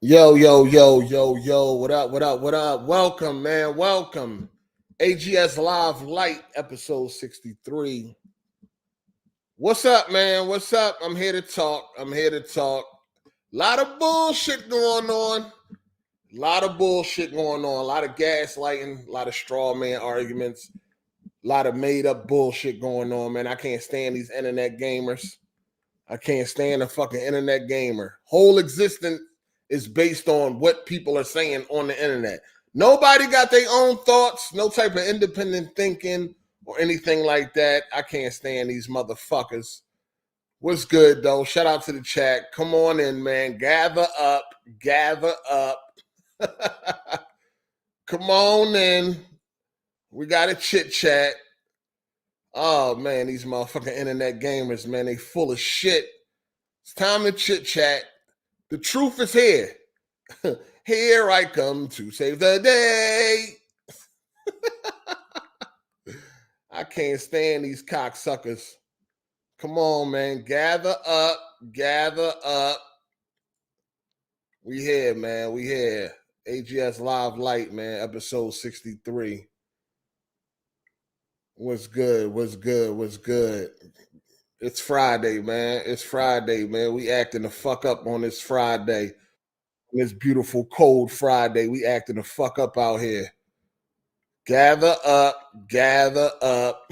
Yo, yo, yo, yo, yo, what up, what up, what up? Welcome, man, welcome. AGS Live Lite, episode 63. What's up, man? What's up? I'm here to talk. I'm here to talk. A lot of bullshit going on. A lot of bullshit going on. A lot of gaslighting, a lot of straw man arguments, a lot of made up bullshit going on, man. I can't stand these internet gamers. I can't stand a fucking internet gamer. Whole existence is based on what people are saying on the internet. Nobody got their own thoughts, no type of independent thinking or anything like that. I can't stand these motherfuckers. What's good though? Shout out to the chat. Come on in, man. Gather up. Gather up. Come on in. We got a chit chat. Oh man, these motherfucking internet gamers, man, they full of shit. It's time to chit chat. The truth is here. Here I come to save the day. I can't stand these cocksuckers. Come on, man. Gather up. Gather up. We here, man. We here. AGS Live Light, man. Episode 63. What's good? What's good? What's good? It's Friday, man. It's Friday, man. We acting the fuck up on this Friday. This beautiful cold Friday. We acting the fuck up out here. Gather up, gather up.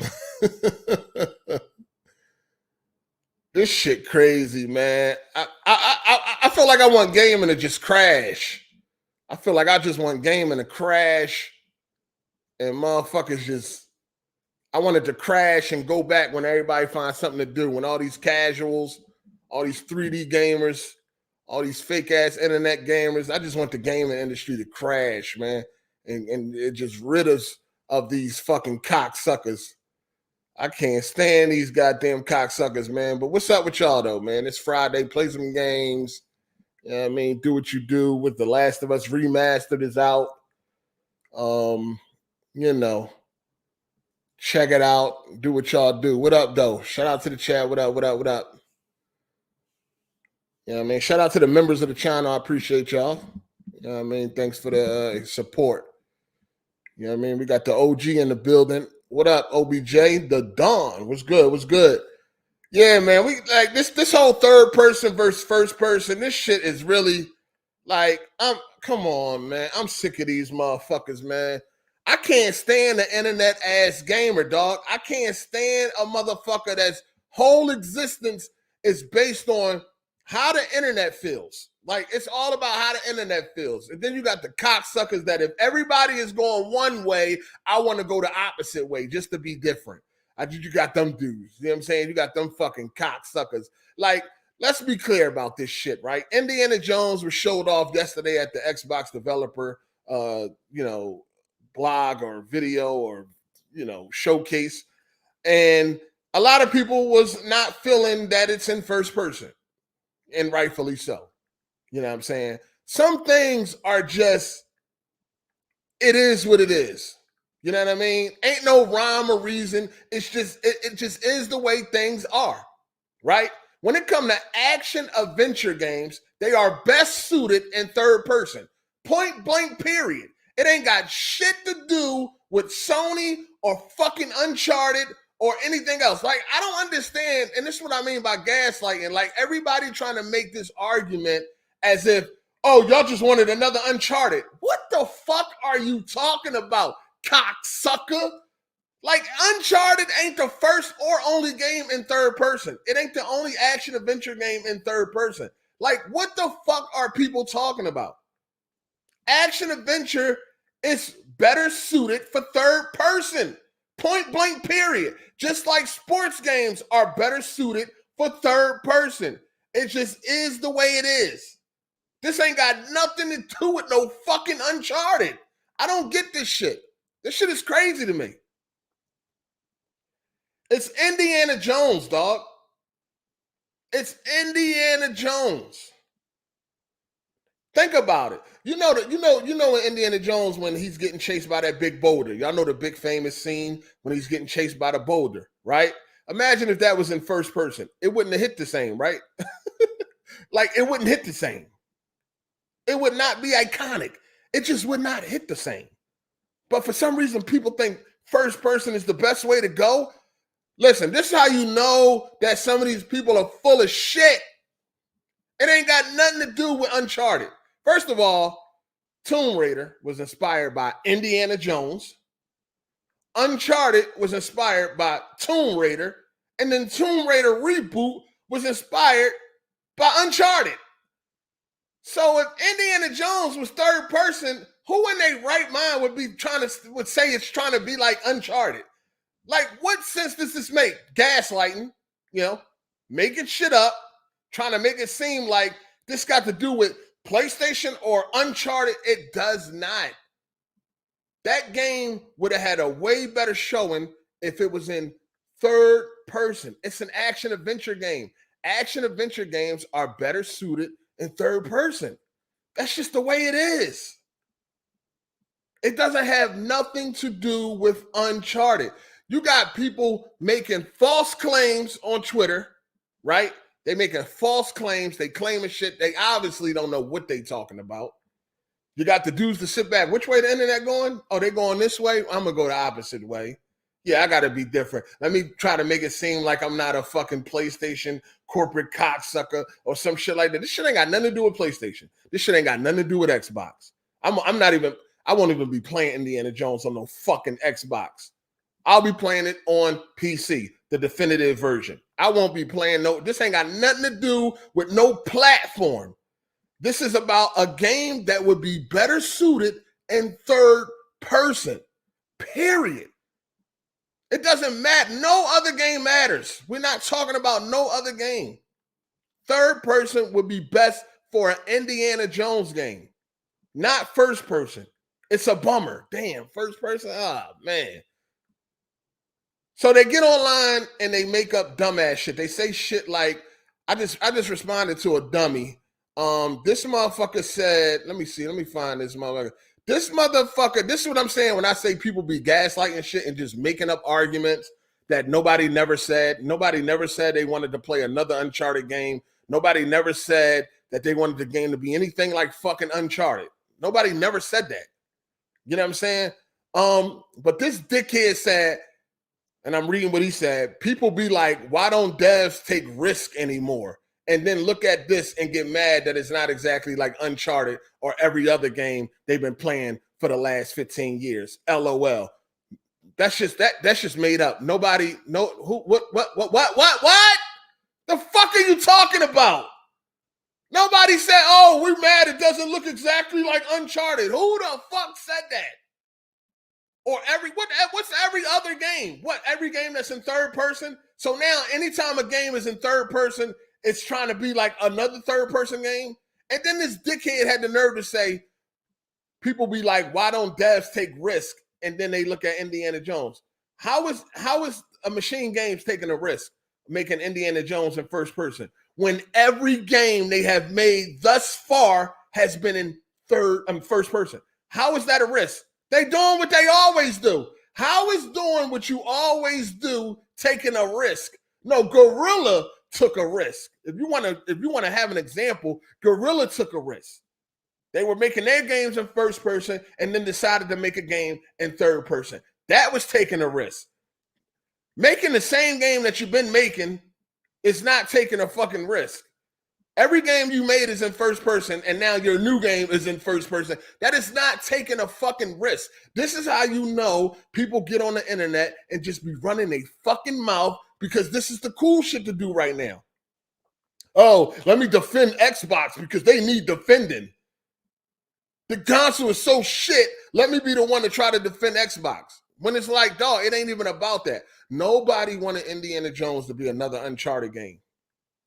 This shit crazy, man. I feel like I want gaming to just crash. I feel like I just want gaming to crash, and motherfuckers just. I wanted to crash and go back when everybody finds something to do. When all these casuals, all these 3D gamers, all these fake ass internet gamers. I just want the gaming industry to crash, man, and it just rid us of these fucking cocksuckers. I can't stand these goddamn cocksuckers, man. But what's up with y'all though, man? It's Friday. Play some games. You know what I mean? Do what you do. With The Last of Us Remastered is out. You know, check it out. Do what y'all do. What up, though? Shout out to the chat. What up? What up? What up? You know what I mean? Shout out to the members of the channel. I appreciate y'all. You know what I mean? Thanks for the support. You know what I mean? We got the OG in the building. What up, OBJ? The Dawn. What's good? What's good? Yeah, man. We like this whole third person versus first person. This shit is really like, come on, man. I'm sick of these motherfuckers, man. I can't stand the internet ass gamer, dog. I can't stand a motherfucker that's whole existence is based on how the internet feels. Like, it's all about how the internet feels. And then you got the cocksuckers that if everybody is going one way, I want to go the opposite way just to be different. You got them dudes. You know what I'm saying? You got them fucking cocksuckers. Like, let's be clear about this shit, right? Indiana Jones was showed off yesterday at the Xbox developer, blog or video or, showcase. And a lot of people was not feeling that it's in first person, and rightfully so. You know what I'm saying? Some things are just, it is what it is. You know what I mean? Ain't no rhyme or reason. It's just, it just is the way things are, right? When it comes to action adventure games, they are best suited in third person. Point blank, period. It ain't got shit to do with Sony or fucking Uncharted or anything else. Like, I don't understand, and this is what I mean by gaslighting. Like, everybody trying to make this argument as if, oh, y'all just wanted another Uncharted. What the fuck are you talking about, cocksucker? Like, Uncharted ain't the first or only game in third person. It ain't the only action adventure game in third person. Like, what the fuck are people talking about? Action adventure is better suited for third person. Point blank, period. Just like sports games are better suited for third person. It just is the way it is. This ain't got nothing to do with no fucking Uncharted. I don't get this shit. This shit is crazy to me. It's Indiana Jones, dog. It's Indiana Jones. Think about it. You know in Indiana Jones when he's getting chased by that big boulder. Y'all know the big famous scene when he's getting chased by the boulder, right? Imagine if that was in first person. It wouldn't have hit the same, right? Like, it wouldn't hit the same. It would not be iconic. It just would not hit the same. But for some reason, people think first person is the best way to go. Listen, this is how you know that some of these people are full of shit. It ain't got nothing to do with Uncharted. First of all, Tomb Raider was inspired by Indiana Jones. Uncharted was inspired by Tomb Raider. And then Tomb Raider reboot was inspired by Uncharted. So if Indiana Jones was third person, who in their right mind would say it's trying to be like Uncharted? Like, what sense does this make? Gaslighting, making shit up, trying to make it seem like this got to do with PlayStation or Uncharted. It does not. That game would have had a way better showing if it was in third person. It's an action adventure game. Action adventure games are better suited in third person. That's just the way it is. It doesn't have nothing to do with Uncharted. You got people making false claims on Twitter, right? They making false claims. They claiming shit. They obviously don't know what they talking about. You got the dudes to sit back. Which way the internet going? Oh, they going this way? I'm going to go the opposite way. Yeah, I got to be different. Let me try to make it seem like I'm not a fucking PlayStation corporate cocksucker or some shit like that. This shit ain't got nothing to do with PlayStation. This shit ain't got nothing to do with Xbox. I won't even be playing Indiana Jones on no fucking Xbox. I'll be playing it on PC, the definitive version. I won't be playing this ain't got nothing to do with no platform. This is about a game that would be better suited in third person, period. It doesn't matter. No other game matters. We're not talking about no other game. Third person would be best for an Indiana Jones game, not first person. It's a bummer. Damn, first person. Ah, man. So they get online and they make up dumbass shit. They say shit like, I just responded to a dummy. This motherfucker said, let me find this motherfucker. This is what I'm saying when I say people be gaslighting shit and just making up arguments that nobody never said. Nobody never said they wanted to play another Uncharted game. Nobody never said that they wanted the game to be anything like fucking Uncharted. Nobody never said that. You know what I'm saying? But this dickhead said, and I'm reading what he said, people be like, why don't devs take risk anymore? And then look at this and get mad that it's not exactly like Uncharted or every other game they've been playing for the last 15 years. LOL. That's just made up. Nobody, what? The fuck are you talking about? Nobody said, oh, we're mad it doesn't look exactly like Uncharted. Who the fuck said that? Or what's every other game? What, every game that's in third person? So now anytime a game is in third person, it's trying to be like another third person game. And then this dickhead had the nerve to say, people be like, why don't devs take risk? And then they look at Indiana Jones. How is a Machine Games taking a risk making Indiana Jones in first person when every game they have made thus far has been in first person? How is that a risk? They doing what they always do. How is doing what you always do taking a risk? No, Guerrilla took a risk. If you want to have an example, Guerrilla took a risk. They were making their games in first person and then decided to make a game in third person. That was taking a risk. Making the same game that you've been making is not taking a fucking risk. Every game you made is in first person, and now your new game is in first person. That is not taking a fucking risk. This is how you know people get on the internet and just be running a fucking mouth because this is the cool shit to do right now. Oh, let me defend Xbox because they need defending. The console is so shit, let me be the one to try to defend Xbox. When it's like, dog, it ain't even about that. Nobody wanted Indiana Jones to be another Uncharted game.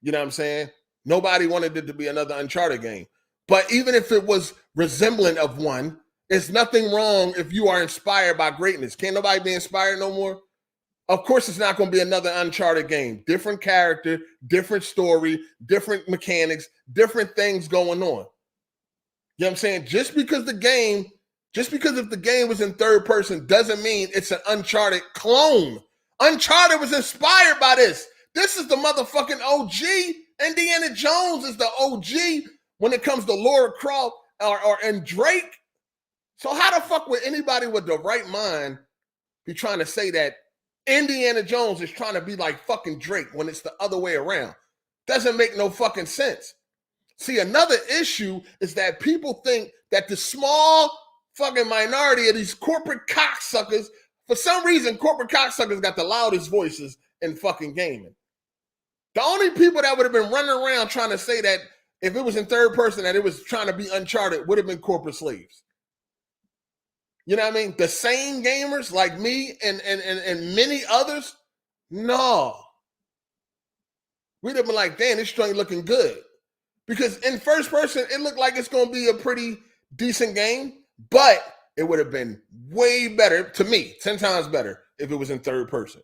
You know what I'm saying? Nobody wanted it to be another Uncharted game. But even if it was resemblant of one, there's nothing wrong if you are inspired by greatness. Can't nobody be inspired no more? Of course, it's not going to be another Uncharted game. Different character, different story, different mechanics, different things going on. You know what I'm saying? Just because if the game was in third person doesn't mean it's an Uncharted clone. Uncharted was inspired by this. This is the motherfucking OG. Indiana Jones is the OG when it comes to Lara Croft. and Drake. So how the fuck would anybody with the right mind be trying to say that Indiana Jones is trying to be like fucking Drake when it's the other way around? Doesn't make no fucking sense. See, another issue is that people think that the small fucking minority of these corporate cocksuckers, for some reason, corporate cocksuckers got the loudest voices in fucking gaming. The only people that would have been running around trying to say that if it was in third person that it was trying to be Uncharted would have been corporate slaves. You know what I mean? The sane gamers like me and many others, no. We'd have been like, damn, this joint looking good. Because in first person, it looked like it's going to be a pretty decent game, but it would have been way better, to me, 10 times better, if it was in third person.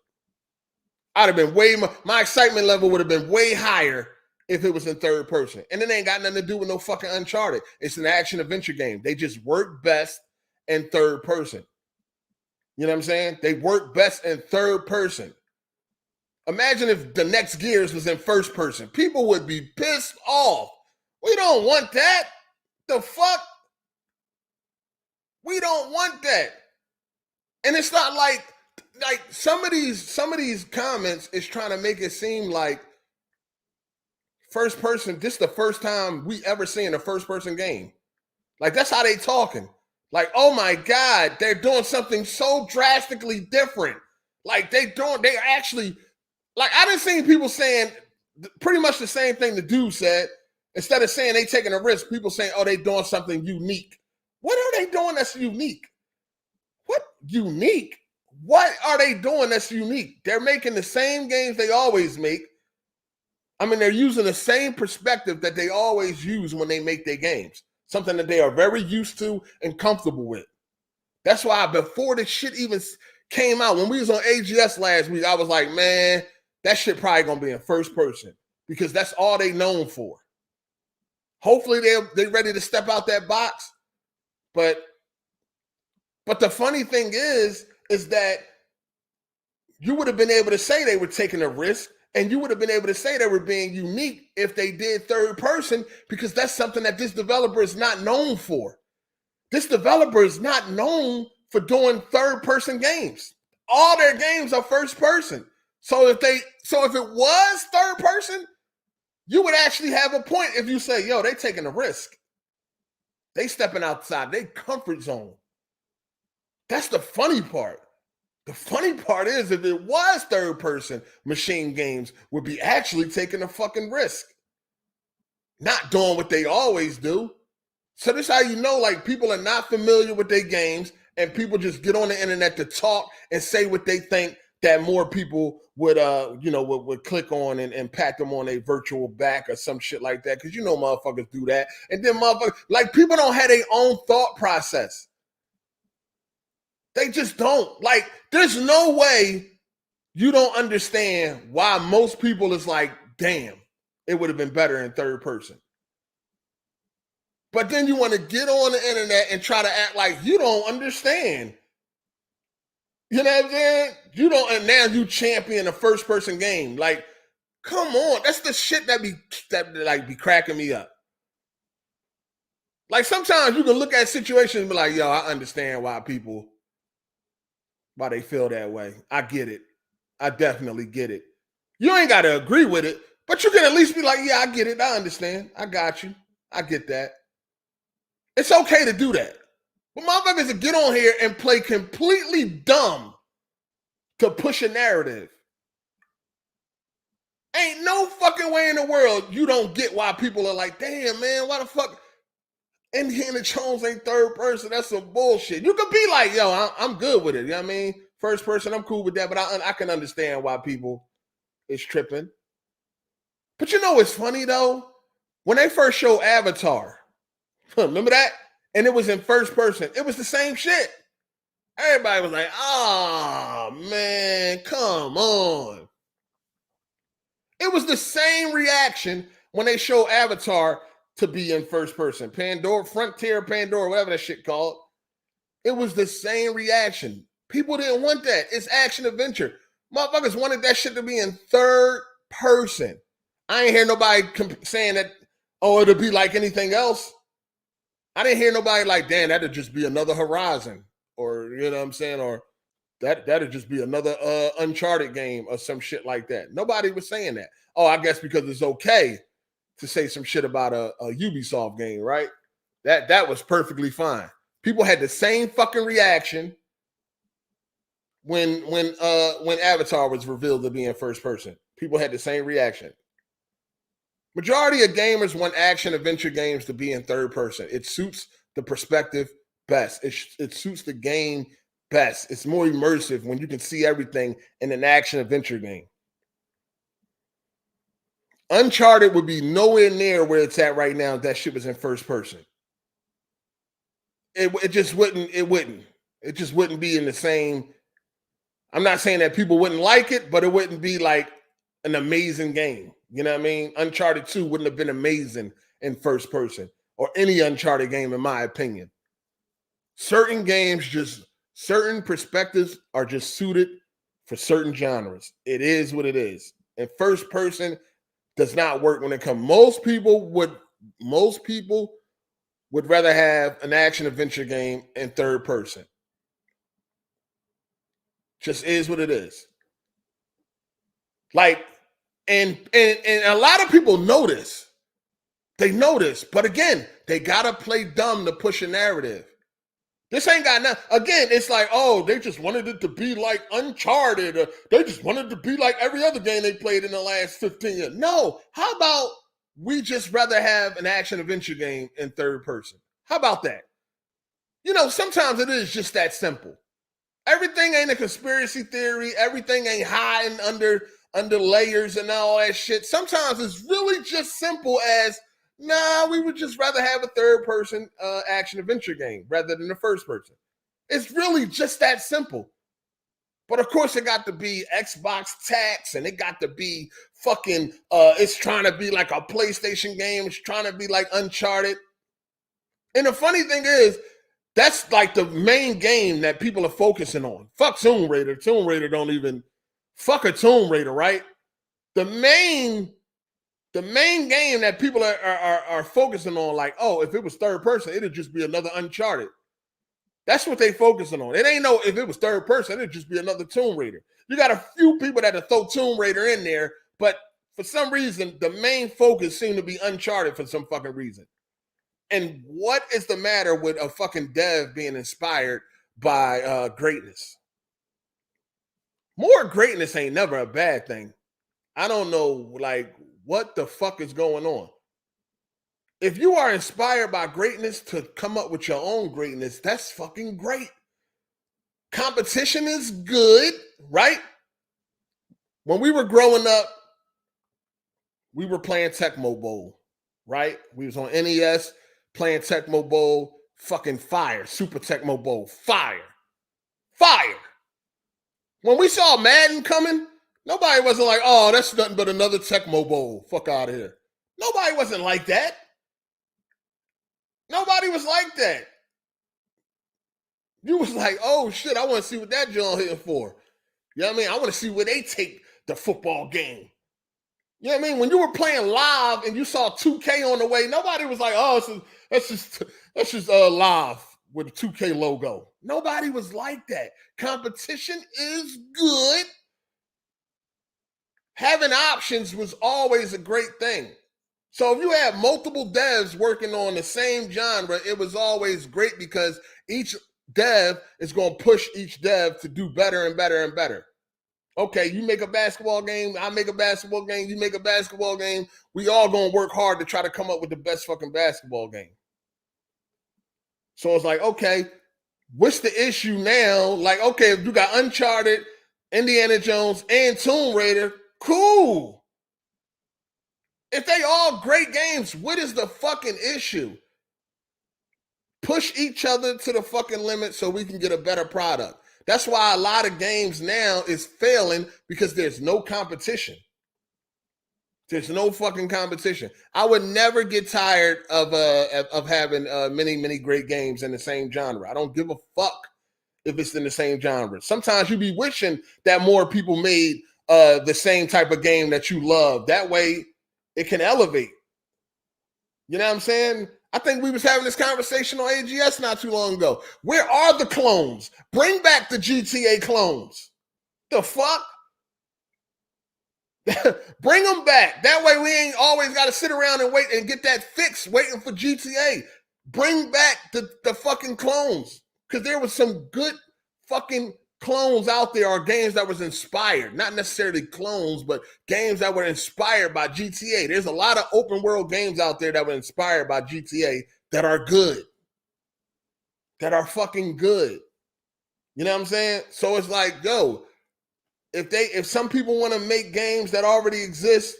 I'd have been way more, my excitement level would have been way higher if it was in third person. And it ain't got nothing to do with no fucking Uncharted. It's an action adventure game. They just work best in third person. You know what I'm saying? They work best in third person. Imagine if the next Gears was in first person. People would be pissed off. We don't want that. The fuck? We don't want that. And it's not like some of these comments is trying to make it seem like first person, this is the first time we ever seen a first person game. Like that's how they talking. Like, oh my God, they're doing something so drastically different. Like they actually, like I done seen people saying pretty much the same thing the dude said. Instead of saying they taking a risk, people saying, oh, they doing something unique. What are they doing that's unique? What unique? What are they doing that's unique? They're making the same games they always make. I mean, they're using the same perspective that they always use when they make their games. Something that they are very used to and comfortable with. That's why before this shit even came out, when we was on AGS last week, I was like, man, that shit probably gonna be in first person because that's all they known for. Hopefully they're ready to step out that box. But the funny thing is that you would have been able to say they were taking a risk, and you would have been able to say they were being unique if they did third person, because that's something that this developer is not known for. This developer is not known for doing third person games. All their games are first person. So if it was third person, you would actually have a point if you say, yo, they taking a risk. They stepping outside their comfort zone. That's the funny part. The funny part is if it was third person, Machine Games would be actually taking a fucking risk. Not doing what they always do. So this is how you know, like, people are not familiar with their games and people just get on the internet to talk and say what they think that more people would click on and pat them on a virtual back or some shit like that. Because you know motherfuckers do that. And then motherfuckers, like, people don't have their own thought process. They just don't. Like, there's no way you don't understand why most people is like, damn, it would have been better in third person. But then you want to get on the internet and try to act like you don't understand. You know what I'm saying? You don't, and now you champion a first person game. Like, come on. That's the shit that be cracking me up. Like, sometimes you can look at situations and be like, yo, I understand why they feel that way. I get it. I definitely get it. You ain't got to agree with it, but you can at least be like, yeah, I get it. I understand. I got you. I get that. It's okay to do that. But motherfuckers to get on here and play completely dumb to push a narrative. Ain't no fucking way in the world you don't get why people are like, damn, man, why the fuck Indiana Jones ain't third person? That's some bullshit. You could be like, yo, I'm good with it. You know what I mean? First person, I'm cool with that, but I can understand why people is tripping. But you know what's funny, though? When they first showed Avatar, remember that? And it was in first person. It was the same shit. Everybody was like, oh, man, come on. It was the same reaction when they showed Avatar to be in first person. Frontier Pandora, whatever that shit called. It was the same reaction. People didn't want that. It's action adventure. Motherfuckers wanted that shit to be in third person. I ain't hear nobody saying that, oh, it'll be like anything else. I didn't hear nobody like, damn, that'd just be another Horizon, or you know what I'm saying, or that'd just be another Uncharted game or some shit like that. Nobody was saying that. Oh, I guess because it's okay to say some shit about a Ubisoft game, right? That was perfectly fine. People had the same fucking reaction when Avatar was revealed to be in first person. People had the same reaction. Majority of gamers want action adventure games to be in third person. It suits the perspective best. It suits the game best. It's more immersive when you can see everything in an action adventure game. Uncharted would be nowhere near where it's at right now if that shit was in first person. It just wouldn't. It just wouldn't be in the same. I'm not saying that people wouldn't like it, but it wouldn't be like an amazing game. You know what I mean? Uncharted 2 wouldn't have been amazing in first person, or any Uncharted game, in my opinion. Certain games, certain perspectives are just suited for certain genres. It is what it is. And first person does not work when it comes. Most people would rather have an action adventure game in third person. Just is what it is. Like, and a lot of people know this. They know this, but again, they gotta play dumb to push a narrative. This ain't got nothing. Again, it's like, oh, they just wanted it to be like Uncharted. Or they just wanted it to be like every other game they played in the last 15 years. No, how about we just rather have an action adventure game in third person? How about that? You know, sometimes it is just that simple. Everything ain't a conspiracy theory. Everything ain't hiding under layers and all that shit. Sometimes it's really just simple as, nah, we would just rather have a third person action adventure game rather than the first person. It's really just that simple. But of course, it got to be Xbox tax, and it got to be fucking, it's trying to be like a PlayStation game. It's trying to be like Uncharted. And the funny thing is, that's like the main game that people are focusing on. Fuck Tomb Raider. Tomb Raider don't even, fuck a Tomb Raider, right? The main game that people are focusing on, like, oh, if it was third person, it'd just be another Uncharted. That's what they focusing on. It ain't no, if it was third person, it'd just be another Tomb Raider. You got a few people that throw Tomb Raider in there, but for some reason, the main focus seemed to be Uncharted for some fucking reason. And what is the matter with a fucking dev being inspired by greatness? More greatness ain't never a bad thing. I don't know, like, what the fuck is going on? If you are inspired by greatness to come up with your own greatness, that's fucking great. Competition is good, right? When we were growing up, we were playing Tecmo Bowl, right? We was on NES playing Tecmo Bowl, fucking fire. Super Tecmo Bowl, fire. Fire. When we saw Madden coming, nobody wasn't like, oh, that's nothing but another Tecmo Bowl. Fuck out of here. Nobody wasn't like that. Nobody was like that. You was like, oh shit, I want to see what that John here for. You know what I mean? I want to see where they take the football game. You know what I mean? When you were playing live and you saw 2K on the way, nobody was like, oh, that's just live with a 2K logo. Nobody was like that. Competition is good. Having options was always a great thing. So if you have multiple devs working on the same genre, it was always great because each dev is going to push each dev to do better and better and better. Okay, you make a basketball game, I make a basketball game, you make a basketball game. We all going to work hard to try to come up with the best fucking basketball game. So it's like, okay, what's the issue now? Like, okay, if you got Uncharted, Indiana Jones, and Tomb Raider, cool. If they all great games, what is the fucking issue? Push each other to the fucking limit so we can get a better product. That's why a lot of games now is failing because there's no competition. There's no fucking competition. I would never get tired of having many great games in the same genre. I don't give a fuck if it's in the same genre. Sometimes you be wishing that more people made the same type of game that you love. That way it can elevate. You know what I'm saying? I think we was having this conversation on AGS not too long ago. Where are the clones? Bring back the GTA clones. The fuck? Bring them back. That way we ain't always got to sit around and wait and get that fixed waiting for GTA. Bring back the fucking clones. Because there was some good fucking clones out there, or games that was inspired. Not necessarily clones, but games that were inspired by GTA. There's a lot of open world games out there that were inspired by GTA that are good. That are fucking good. You know what I'm saying? So it's like, yo, if some people want to make games that already exist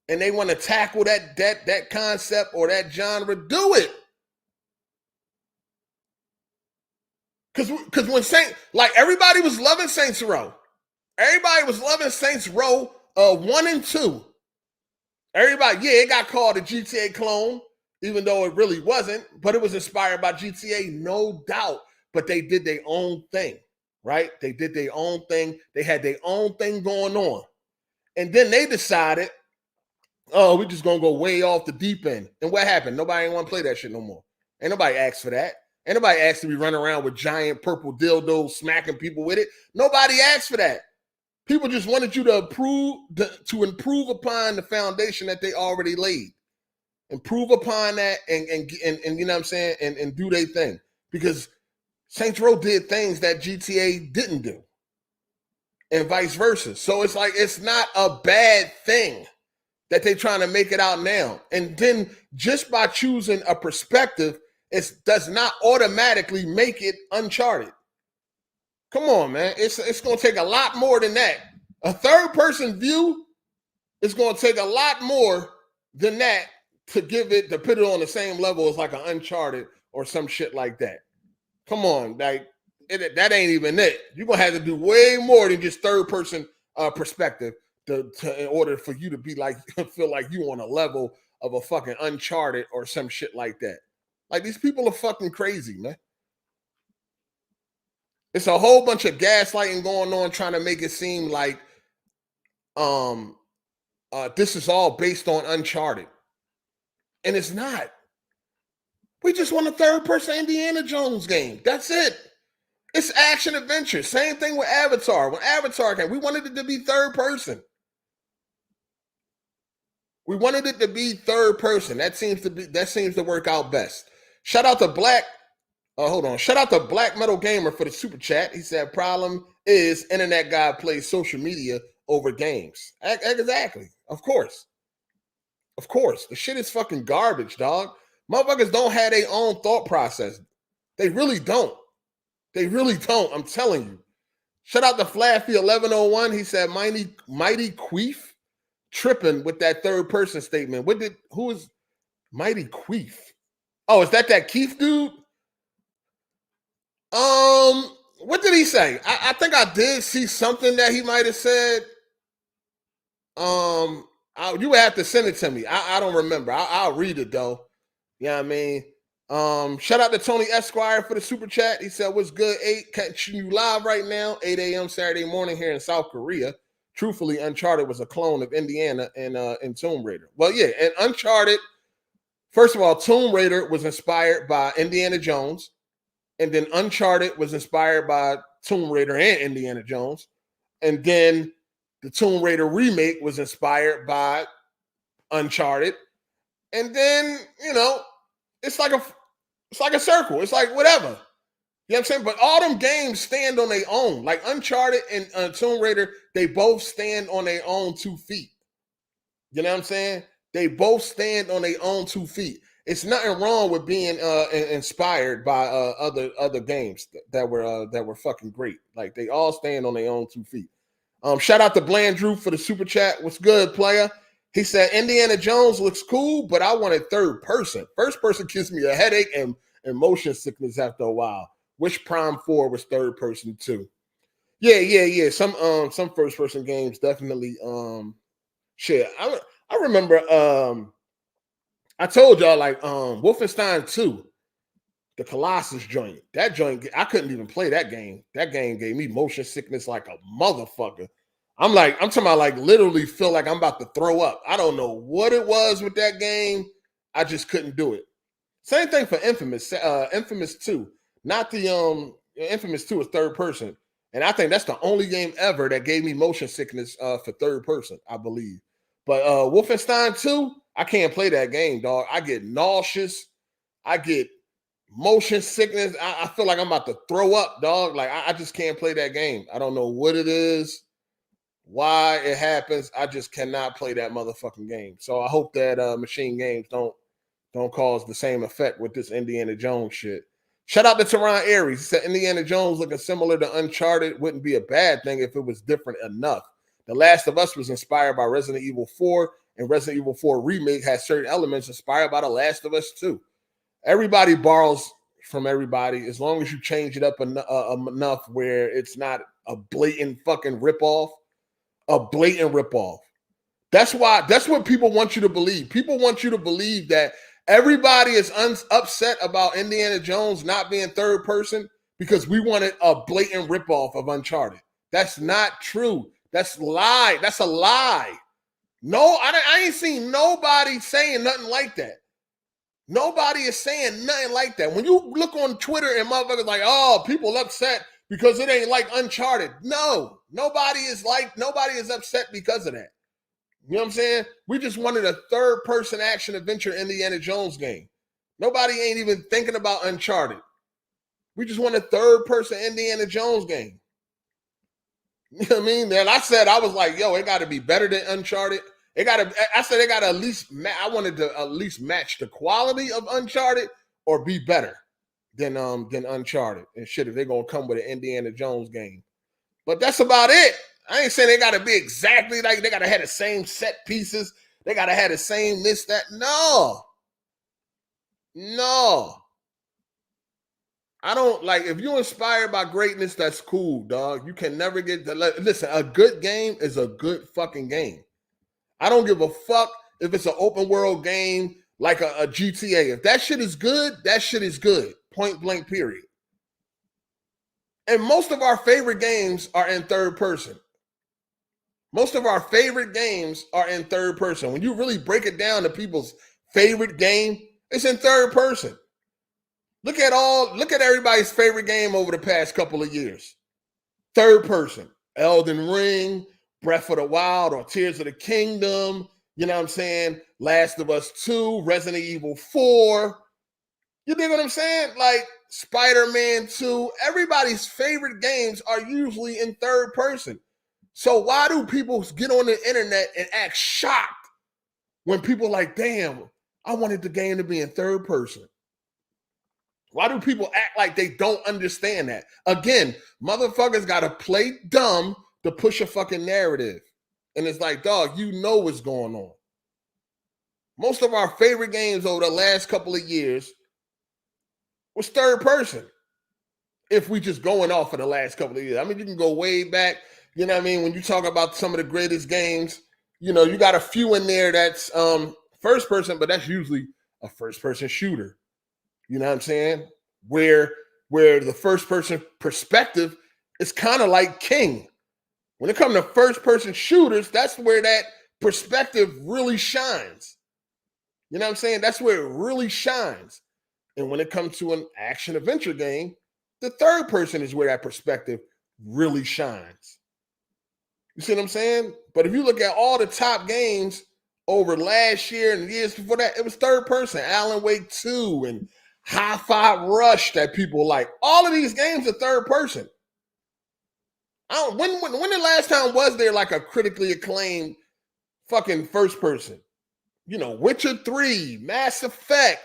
and they want to tackle that concept or that genre, do it. Because when everybody was loving Saints Row. Everybody was loving Saints Row 1 and 2. Everybody, yeah, it got called a GTA clone, even though it really wasn't, but it was inspired by GTA, no doubt. But they did their own thing, right? They did their own thing. They had their own thing going on. And then they decided, oh, we're just going to go way off the deep end. And what happened? Nobody ain't want to play that shit no more. Ain't nobody asked for that. Ain't nobody asked to be running around with giant purple dildos smacking people with it. Nobody asked for that. People just wanted you to improve upon the foundation that they already laid. Improve upon that and you know what I'm saying, and do their thing. Because Saints Row did things that GTA didn't do. And vice versa. So it's like, it's not a bad thing that they're trying to make it out now. And then just by choosing a perspective, it does not automatically make it Uncharted. Come on, man. It's going to take a lot more than that. A third-person view is going to take a lot more than that to put it on the same level as like an Uncharted or some shit like that. Come on, that ain't even it. You're going to have to do way more than just third-person perspective in order for you to be like, feel like you on a level of a fucking Uncharted or some shit like that. Like, these people are fucking crazy, man. It's a whole bunch of gaslighting going on, trying to make it seem like this is all based on Uncharted. And it's not. We just want a third-person Indiana Jones game. That's it. It's action adventure. Same thing with Avatar. When Avatar came, we wanted it to be third person. We wanted it to be third person. That seems to work out best. Shout out to Black Metal Gamer for the super chat. He said, problem is internet guy plays social media over games. Exactly. Of course. The shit is fucking garbage, dog. Motherfuckers don't have their own thought process. They really don't. I'm telling you. Shout out to Flaffy 1101. He said, Mighty Queef tripping with that third person statement. Who is Mighty Queef? Oh, is that Keith dude? What did he say? I think I did see something that he might have said. You would have to send it to me. I don't remember. I'll read it though. You know what I mean? Shout out to Tony Esquire for the super chat. He said, what's good, 8? Catching you live right now, 8 a.m. Saturday morning here in South Korea. Truthfully, Uncharted was a clone of Indiana and Tomb Raider. Well, yeah, and Uncharted, first of all, Tomb Raider was inspired by Indiana Jones. And then Uncharted was inspired by Tomb Raider and Indiana Jones. And then the Tomb Raider remake was inspired by Uncharted. And then, you know, it's like a circle. It's like whatever. You know what I'm saying? But all them games stand on their own. Like Uncharted and Tomb Raider, they both stand on their own 2 feet. You know what I'm saying? They both stand on their own 2 feet. It's nothing wrong with being inspired by other games that were fucking great. Like, they all stand on their own 2 feet. Shout out to Bland Drew for the super chat. What's good, player? He said, Indiana Jones looks cool, but I wanted third person. First person gives me a headache and motion sickness after a while. Wish Prime 4 was third person too. Yeah. Some first person games definitely. Shit, I remember. I told y'all, like, Wolfenstein 2, the Colossus joint. That joint, I couldn't even play that game. That game gave me motion sickness like a motherfucker. I'm talking about, like, literally feel like I'm about to throw up. I don't know what it was with that game. I just couldn't do it. Same thing for Infamous. Infamous 2. Not the Infamous 2 is third person. And I think that's the only game ever that gave me motion sickness for third person, I believe. But Wolfenstein 2, I can't play that game, dog. I get nauseous. I get motion sickness. I feel like I'm about to throw up, dog. Like I just can't play that game. I don't know what it is, why it happens. I just cannot play that motherfucking game. So I hope that Machine Games don't cause the same effect with this Indiana Jones shit. Shout out to Teron Aries. He said Indiana Jones looking similar to Uncharted wouldn't be a bad thing if it was different enough. The Last of Us was inspired by Resident Evil 4, and Resident Evil 4 Remake has certain elements inspired by The Last of Us 2. Everybody borrows from everybody as long as you change it up enough where it's not a blatant fucking ripoff. A blatant ripoff. That's what people want you to believe. People want you to believe that everybody is upset about Indiana Jones not being third person because we wanted a blatant ripoff of Uncharted. That's not true. That's lie. That's a lie. No, I ain't seen nobody saying nothing like that. Nobody is saying nothing like that. When you look on Twitter and motherfuckers like, oh, people upset because it ain't like Uncharted. No, nobody is upset because of that. You know what I'm saying? We just wanted a third-person action adventure Indiana Jones game. Nobody ain't even thinking about Uncharted. We just want a third-person Indiana Jones game. You know what I mean? And I was like, yo, it got to be better than Uncharted. I wanted to at least match the quality of Uncharted or be better than Uncharted. And shit, if they're going to come with an Indiana Jones game. But that's about it. I ain't saying they got to be exactly like they got to have the same set pieces. They got to have the same this, that. No. I don't like if you're inspired by greatness, that's cool, dog. You can never get listen, a good game is a good fucking game. I don't give a fuck if it's an open world game like a GTA. If that shit is good, that shit is good. Point blank, period. And most of our favorite games are in third person. Most of our favorite games are in third person. When you really break it down to people's favorite game, it's in third person. Look at everybody's favorite game over the past couple of years. Third person. Elden Ring, Breath of the Wild, or Tears of the Kingdom. You know what I'm saying? Last of Us 2, Resident Evil 4. You dig what I'm saying? Like Spider-Man 2. Everybody's favorite games are usually in third person. So why do people get on the internet and act shocked when people like, damn, I wanted the game to be in third person? Why do people act like they don't understand that? Again, motherfuckers got to play dumb to push a fucking narrative. And it's like, dog, you know what's going on. Most of our favorite games over the last couple of years was third person. If we just going off of the last couple of years. I mean, you can go way back. You know what I mean? When you talk about some of the greatest games, you know, you got a few in there that's first person, but that's usually a first person shooter. You know what I'm saying? Where the first person perspective is kind of like king. When it comes to first person shooters, that's where that perspective really shines. You know what I'm saying? That's where it really shines. And when it comes to an action adventure game, the third person is where that perspective really shines. You see what I'm saying? But if you look at all the top games over last year and years before that, it was third person. Alan Wake 2 and Hi-Fi Rush that people like. All of these games are third person. When the last time was there like a critically acclaimed fucking first person? You know, Witcher 3, Mass Effect,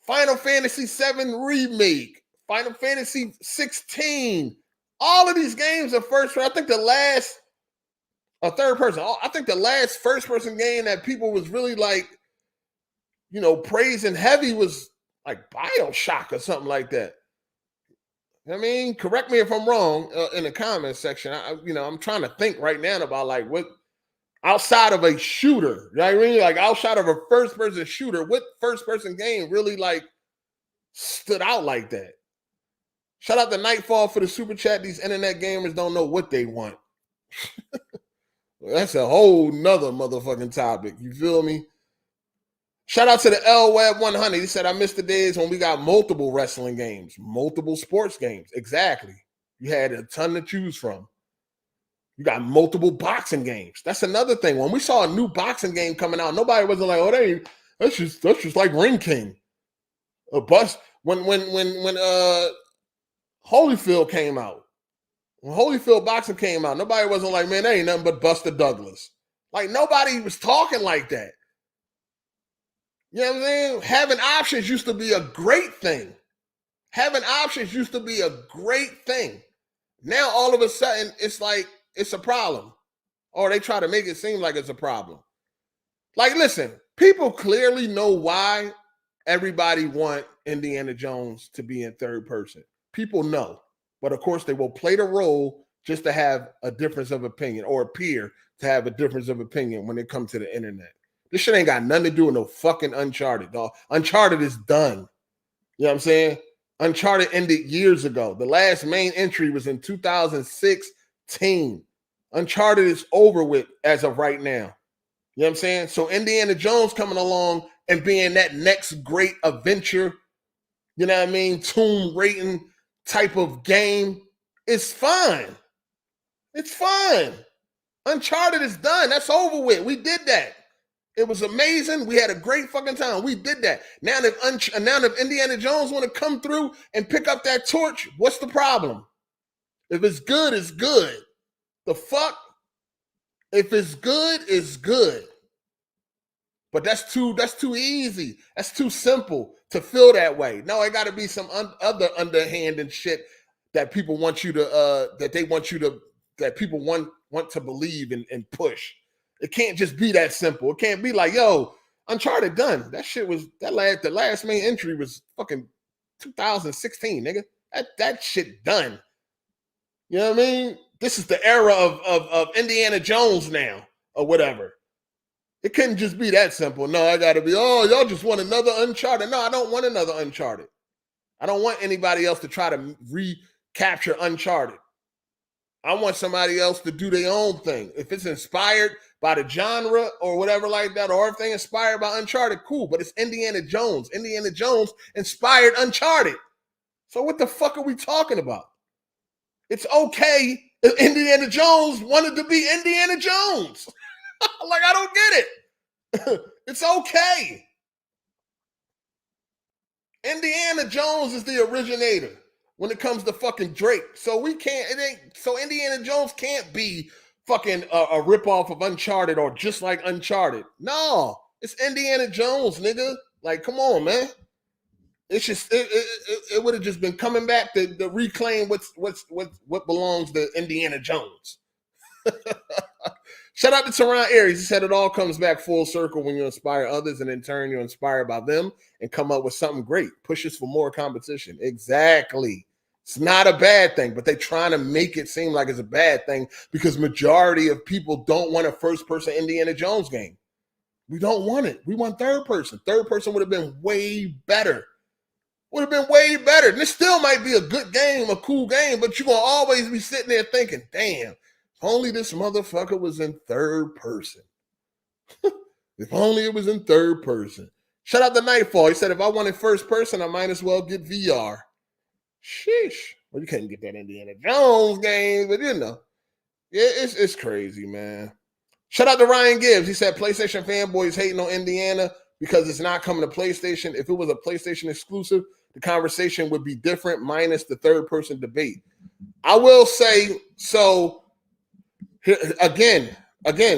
Final Fantasy 7 Remake, Final Fantasy 16. All of these games are first person. I think the last third person. I think the last first person game that people was really like, you know, praising heavy was like BioShock or something like that. I mean, correct me if I'm wrong in the comment section. I'm trying to think right now about like what outside of a shooter, you know what I mean? Like outside of a first person shooter, what first person game really like stood out like that? Shout out to Nightfall for the super chat. These internet gamers don't know what they want. That's a whole nother motherfucking topic. You feel me? Shout out to the L Web 100. He said, I miss the days when we got multiple wrestling games, multiple sports games. Exactly. You had a ton to choose from. You got multiple boxing games. That's another thing. When we saw a new boxing game coming out, nobody wasn't like, oh, that's just like Ring King. A bust when Holyfield came out. When Holyfield boxing came out, nobody wasn't like, man, that ain't nothing but Buster Douglas. Like, nobody was talking like that. You know what I'm saying? Having options used to be a great thing. Having options used to be a great thing. Now, all of a sudden, it's like, it's a problem. Or they try to make it seem like it's a problem. Like, listen, people clearly know why everybody want Indiana Jones to be in third person. People know. But of course, they will play the role just to have a difference of opinion or appear to have a difference of opinion when it comes to the internet. This shit ain't got nothing to do with no fucking Uncharted, dog. Uncharted is done. You know what I'm saying? Uncharted ended years ago. The last main entry was in 2016. Uncharted is over with as of right now. You know what I'm saying? So Indiana Jones coming along and being that next great adventure, you know what I mean, Tomb rating type of game, is fine. It's fine. Uncharted is done. That's over with. We did that. It was amazing. We had a great fucking time. We did that. Now if Indiana Jones want to come through and pick up that torch, what's the problem? If it's good, it's good. The fuck? If it's good, it's good. But that's too easy. That's too simple to feel that way. No, it got to be some other underhand and shit that people want you to that people want to believe and push. It can't just be that simple. It can't be like, yo, Uncharted done. That shit was the last main entry was fucking 2016, nigga. That shit done. You know what I mean? This is the era of Indiana Jones now, or whatever. It couldn't just be that simple. No, I gotta be, oh, y'all just want another Uncharted. No, I don't want another Uncharted. I don't want anybody else to try to recapture Uncharted. I want somebody else to do their own thing. If it's inspired by the genre or whatever like that, or if they inspired by Uncharted, cool. But it's Indiana Jones. Indiana Jones inspired Uncharted. So what the fuck are we talking about? It's okay if Indiana Jones wanted to be Indiana Jones. Like, I don't get it. It's okay. Indiana Jones is the originator when it comes to fucking Drake. So Indiana Jones can't be fucking a ripoff of Uncharted or just like Uncharted. No, it's Indiana Jones, nigga. Like, come on, man. It's just it would have just been coming back to reclaim what belongs to Indiana Jones. Shout out to Teron Aries. He said it all comes back full circle when you inspire others, and in turn you're inspired by them and come up with something great. Pushes for more competition. Exactly. It's not a bad thing, but they're trying to make it seem like it's a bad thing because majority of people don't want a first-person Indiana Jones game. We don't want it. We want third person. Third person would have been way better. Would have been way better. And it still might be a good game, a cool game, but you're going to always be sitting there thinking, damn, if only this motherfucker was in third person. If only it was in third person. Shout out to Nightfall. He said, if I wanted first person, I might as well get VR. Sheesh. Well, you couldn't get that Indiana Jones game, but you know. Yeah, it's crazy, man. Shout out to Ryan Gibbs. He said, PlayStation fanboys hating on Indiana because it's not coming to PlayStation. If it was a PlayStation exclusive, the conversation would be different, minus the third-person debate. I will say, so, again,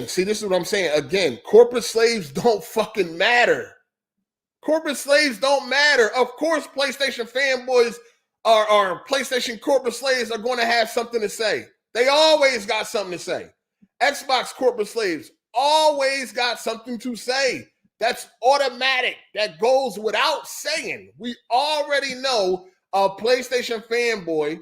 see, this is what I'm saying. Again, corporate slaves don't fucking matter. Corporate slaves don't matter. Of course, PlayStation fanboys or PlayStation corporate slaves are going to have something to say. They always got something to say. Xbox corporate slaves always got something to say. That's automatic. That goes without saying. We already know a PlayStation fanboy,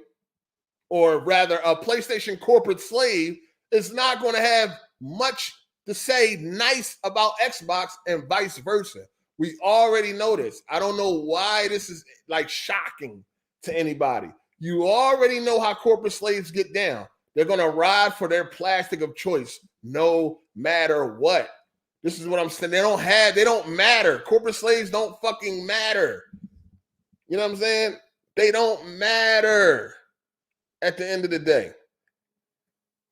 or rather a PlayStation corporate slave, is not going to have much to say nice about Xbox and vice versa. We already know this. I don't know why this is like shocking to anybody. You already know how corporate slaves get down. They're going to ride for their plastic of choice no matter what. This is what I'm saying. They don't matter. Corporate slaves don't fucking matter. You know what I'm saying? They don't matter at the end of the day.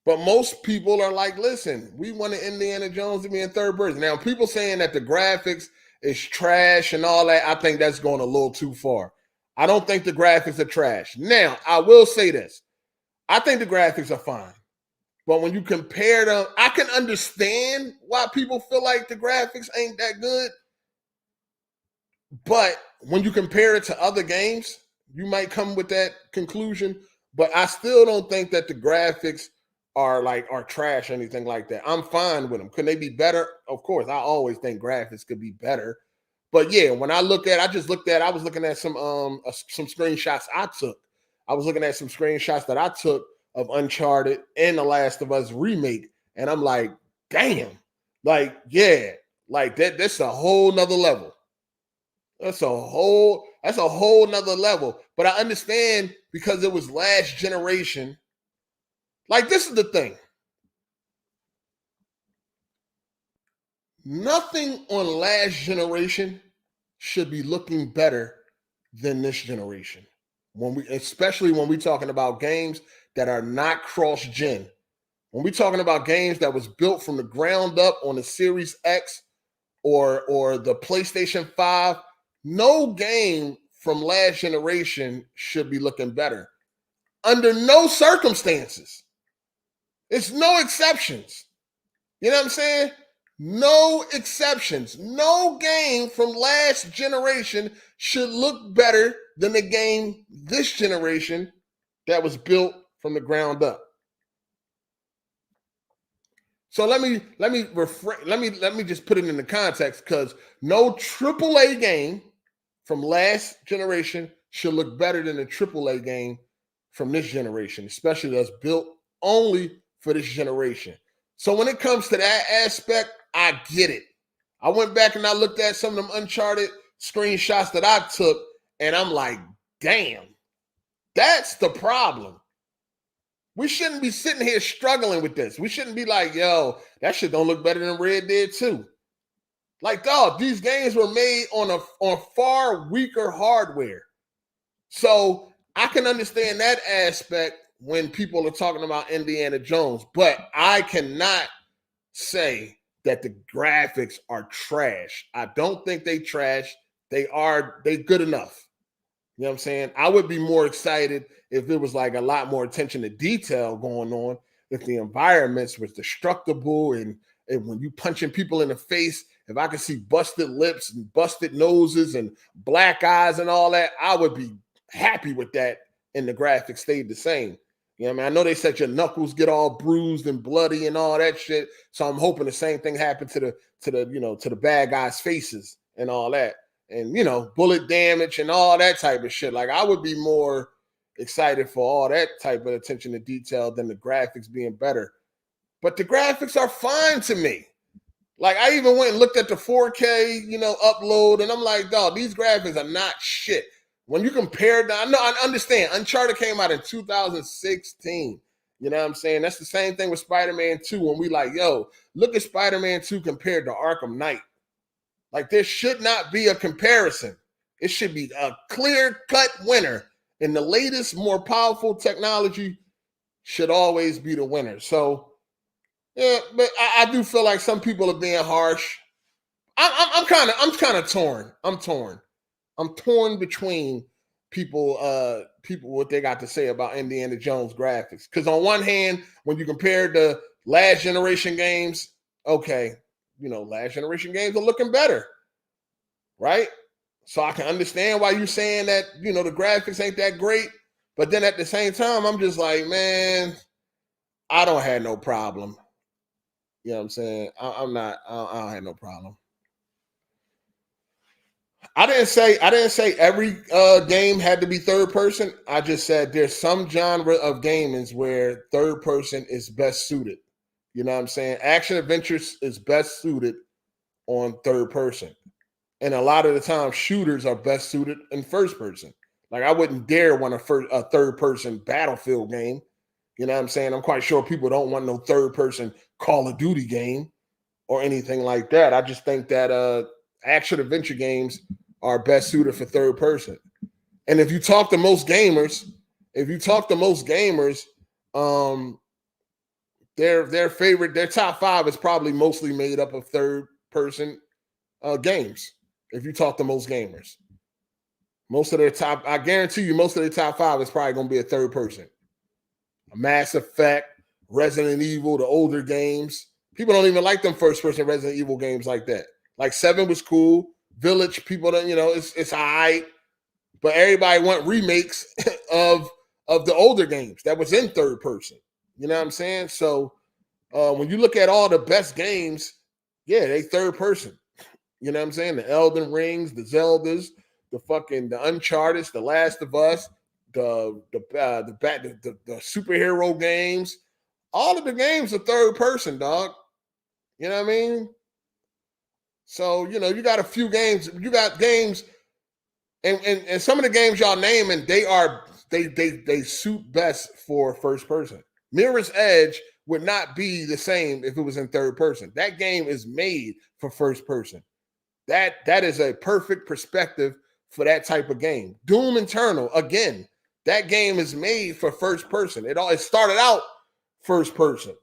But most people are like, listen, we wanted Indiana Jones to be in third person. Now, people saying that the graphics is trash and all that, I think that's going a little too far. I don't think the graphics are trash. Now, I will say this. I think the graphics are fine. But when you compare them, I can understand why people feel like the graphics ain't that good. But when you compare it to other games, you might come with that conclusion. But I still don't think that the graphics are trash or anything like that. I'm fine with them. Could they be better? Of course, I always think graphics could be better. But yeah, when I was looking at some screenshots I took. I was looking at some screenshots that I took of Uncharted and The Last of Us remake, and I'm like, damn, like, yeah, like that's a whole nother level. That's a whole nother level. But I understand because it was last generation. Like, this is the thing. Nothing on last generation should be looking better than this generation. Especially when we're talking about games that are not cross-gen. When we're talking about games that was built from the ground up on the Series X or the PlayStation 5, no game from last generation should be looking better. Under no circumstances. It's no exceptions. You know what I'm saying? No exceptions. No game from last generation should look better than the game this generation that was built from the ground up. So let me just put it in the context, because no AAA game from last generation should look better than a AAA game from this generation, especially that's built only for this generation. So when it comes to that aspect, I get it. I went back and I looked at some of them Uncharted screenshots that I took, and I'm like, damn, that's the problem. We shouldn't be sitting here struggling with this. We shouldn't be like, yo, that shit don't look better than Red Dead 2. Like, dog, these games were made on far weaker hardware. So I can understand that aspect when people are talking about Indiana Jones, but I cannot say that the graphics are trash. I don't think they trash. They good enough. You know what I'm saying? I would be more excited if there was like a lot more attention to detail going on, if the environments was destructible and when you punching people in the face, if I could see busted lips and busted noses and black eyes and all that, I would be happy with that, and the graphics stayed the same. You know what I mean? I know they said your knuckles get all bruised and bloody and all that shit. So I'm hoping the same thing happened to the bad guys' faces and all that. And, bullet damage and all that type of shit. Like, I would be more excited for all that type of attention to detail than the graphics being better. But the graphics are fine to me. Like, I even went and looked at the 4K, upload, and I'm like, dog, these graphics are not shit. When you compare them, I understand. Uncharted came out in 2016. You know what I'm saying? That's the same thing with Spider-Man 2 when we like, yo, look at Spider-Man 2 compared to Arkham Knight. Like, there should not be a comparison. It should be a clear-cut winner. And the latest, more powerful technology should always be the winner. So, yeah, but I do feel like some people are being harsh. I'm kind of torn. I'm torn between people what they got to say about Indiana Jones graphics. Because on one hand, when you compare the last generation games, okay, last generation games are looking better, right? So I can understand why you're saying that, the graphics ain't that great. But then at the same time, I'm just like, man, I don't have no problem. You know what I'm saying? I don't have no problem. I didn't say every game had to be third person. I just said there's some genre of gaming where third person is best suited. You know what I'm saying? Action adventures is best suited on third person. And a lot of the time, shooters are best suited in first person. Like, I wouldn't dare want a third person Battlefield game. You know what I'm saying? I'm quite sure people don't want no third person Call of Duty game or anything like that. I just think that action adventure games are best suited for third person. And if you talk to most gamers, their top 5 is probably mostly made up of third person games. If you talk to most gamers, I guarantee you, most of their top 5 is probably going to be a third person. A Mass Effect, Resident Evil, the older games. People don't even like them first person Resident Evil games like that. Like 7 was cool. Village, people don't, it's all right. But everybody want remakes of the older games that was in third person. You know what I'm saying? So when you look at all the best games, yeah, they third person. You know what I'm saying? The Elden Rings, the Zeldas, the Uncharted, the Last of Us, the superhero games. All of the games are third person, dog. You know what I mean? So, you got a few games. You got games, and some of the games y'all naming, they suit best for first person. Mirror's Edge would not be the same if it was in third person. That game is made for first person. That is a perfect perspective for that type of game. Doom Eternal, again, that game is made for first person. It started out first person.